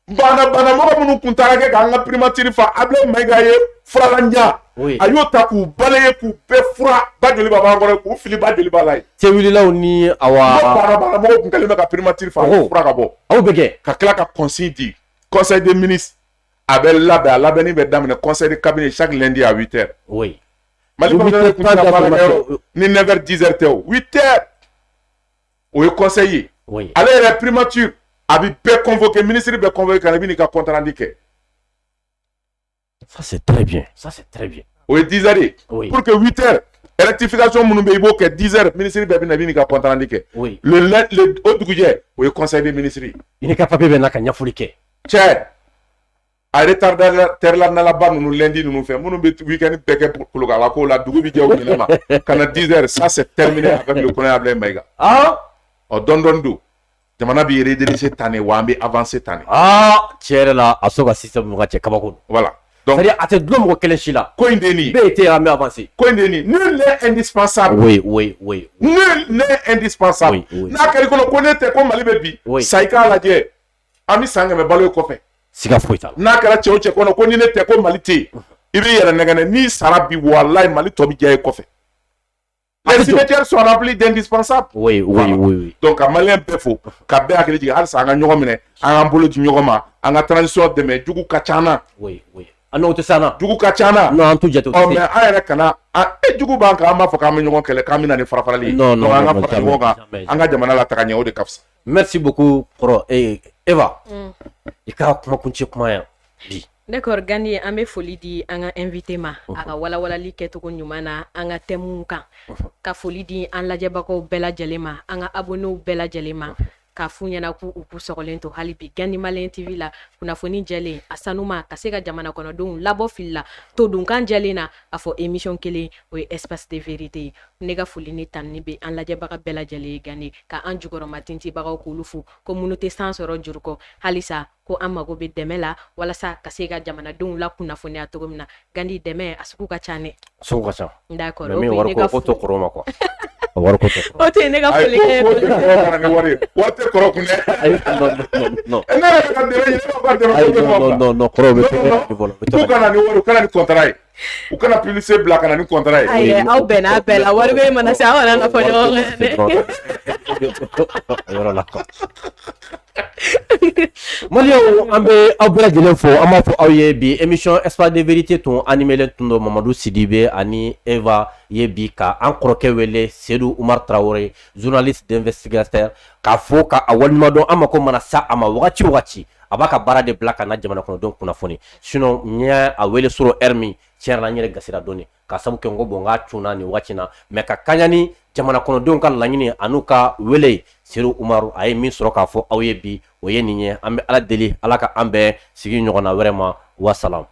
bana mɔgɔ minnu kun taara kɛ k'an ka primature fa Ablaye Mayiga ye furalandiya a y'o ta k'u balaye k'u bɛɛ fura ba joli b'a b'an kɔrɔ k'u fili ba joli b'a la ye cɛwililaw ni awa bana mɔgɔ kun kɛlen bɛ ka primature fa fura ka bɔ aw bɛ kɛ ka tila ka consigne di conseil des ministres a bɛ labɛn a labɛnni bɛ daminɛ conseil de cabinet chaque lundi à 8h Mali kɔnɔ kun tɛ baara kɛ ni 9h 10h tɛ o 8h o ye conseil ye ale yɛrɛ primature a bɛ bɛɛ convoqué ministre bɛɛ convoqué ka na i bɛ n'i ka compte rendu kɛ ça c'est très bien o ye 10h ye pour que 8h rectification minnu bɛ i b'o kɛ 10h ministre bɛɛ bɛ na i bɛ n'i ka compte rendu kɛ o dugujɛ o ye conseil des ministres ye i ni ka papier bɛ na ka ɲɛfɔli kɛ cɛ a retardataire la nalaba ninnu lundi ninnu fɛ minnu bɛ week-end bɛɛ kɛ kolokala ko la dugu bɛ jɛ o minɛ ma ka na 10h ça c'est terminé avec le colonel Ablaye Mayiga dɔɔni don jamana bɛ redresser tan ne wa an bɛ avancer tan ne tiɲɛ yɛrɛ la a so ka système ninnu ka cɛ kabako don voilà donc c'est-à-dire a tɛ dulon mɔgɔ kelen si la ko in de nin bɛɛ tɛ an bɛ avancer ko in de nin nul n'est indispensable oui nul n'est indispensable n'a kɛra i kɔnɔ ko ne tɛ ko Mali bɛ bi sa i k'a lajɛ an bɛ san 100 balo kɔfɛ siga foyi t'a la n'a kɛra cɛ o cɛ kɔnɔ ko ni ne tɛ ko Mali tɛ yen i b'i yɛrɛ nɛgɛnɛ n'i sara bi walayi Mali tɔ bɛ diya i kɔfɛ les cimetières sont remplis d'indispensables oui donc ka maliyɛn bɛɛ fo ka bɛɛ hakili jigin halisa an ka ɲɔgɔn minɛ an k'an bolo di ɲɔgɔn ma an ka transition dɛmɛ jugu ka ca an na n'o tɛ s'an na jugu ka ca an na non an t'u jate o mais an yɛrɛ kana jugu b'an kan an b'a fɔ k'an bɛ ɲɔgɔn kɛlɛ k'an bɛ na ni farafarali ye non an ka fara ɲɔgɔn kan an ka jamana la taga ɲɛ o de ka fisa merci beaucoup kɔrɔ Eva i ka kumakuncɛ kuma yan bi d'accord Gani an bɛ foli di an ka invité ma a ka walawalali kɛcogo ɲuman na an ka thèmes kan ka foli di an lajɛbagaw bɛɛ lajɛlen ma an ka abonnés bɛɛ lajɛlen ma k'a f'u ɲɛna k'u sɔgɔlen to hali bi Gani Malien TV la kunnafoni jɛlen a sanuma ka se ka jamana kɔnɔdenw labɔ fili la to dunkan jɛlen na a fɔ émission kelen o ye espace de vérité ye ne ka foli ni tanni bɛ an lajɛbaga bɛɛ lajɛlen ye Gani ka an jukɔrɔma tintibagaw k'olu fo ko minnu tɛ san sɔrɔ juru kɔ halisa ko an mago bɛ dɛmɛ la walasa ka se ka jamanadenw la kunnafoniya cogo min na Gani dɛmɛ a sugu ka ca ne sugu ka ca d'accord mais min wari ko to kɔrɔ ma quoi wari ko tɛ o tɛ ne ka foli kɛ wari tɛ kɔrɔ kun dɛ non ne yɛrɛ bɛ ka dɛmɛ ɲini ne b'a dɛmɛ non kɔrɔ bɛ tɛmɛ u kana ni wari u kana ni contrat ye u kana publicité bila kana ni contrat ye ayi aw bɛnna a bɛɛ la wari bɛ mana se aw kana na fɔ ɲɔgɔn kan yɔrɔ la Maliyɛnw an bɛ aw bɛɛ lajɛlen fo an b'a fɔ aw ye bi émission espace de vérité tun animé tun don Mamadu Sidibe ani Eva ye bi ka an kɔrɔkɛ wele Seydou Umar Traoré journaliste d'investigateur k'a fɔ ka a waleɲuman dɔn an mako mana sa a ma wagati o wagati a b'a ka baara de bila ka na jamana kɔnɔdenw kunnafoni sinon n y'a a wele sɔrɔ heure min tiɲɛ yɛrɛ la n yɛrɛ gasira dɔɔni ka sabu kɛ n ko bon n k'a cunna nin wagati na mais ka kaɲa ni jamana kɔnɔdenw ka laɲini an'u ka wele Seydou Umaru a ye min sɔrɔ k'a fɔ aw ye bi o ye nin ye an bɛ Ala deli Ala ka an bɛɛ sigi ɲɔgɔnna wɛrɛ ma wa salam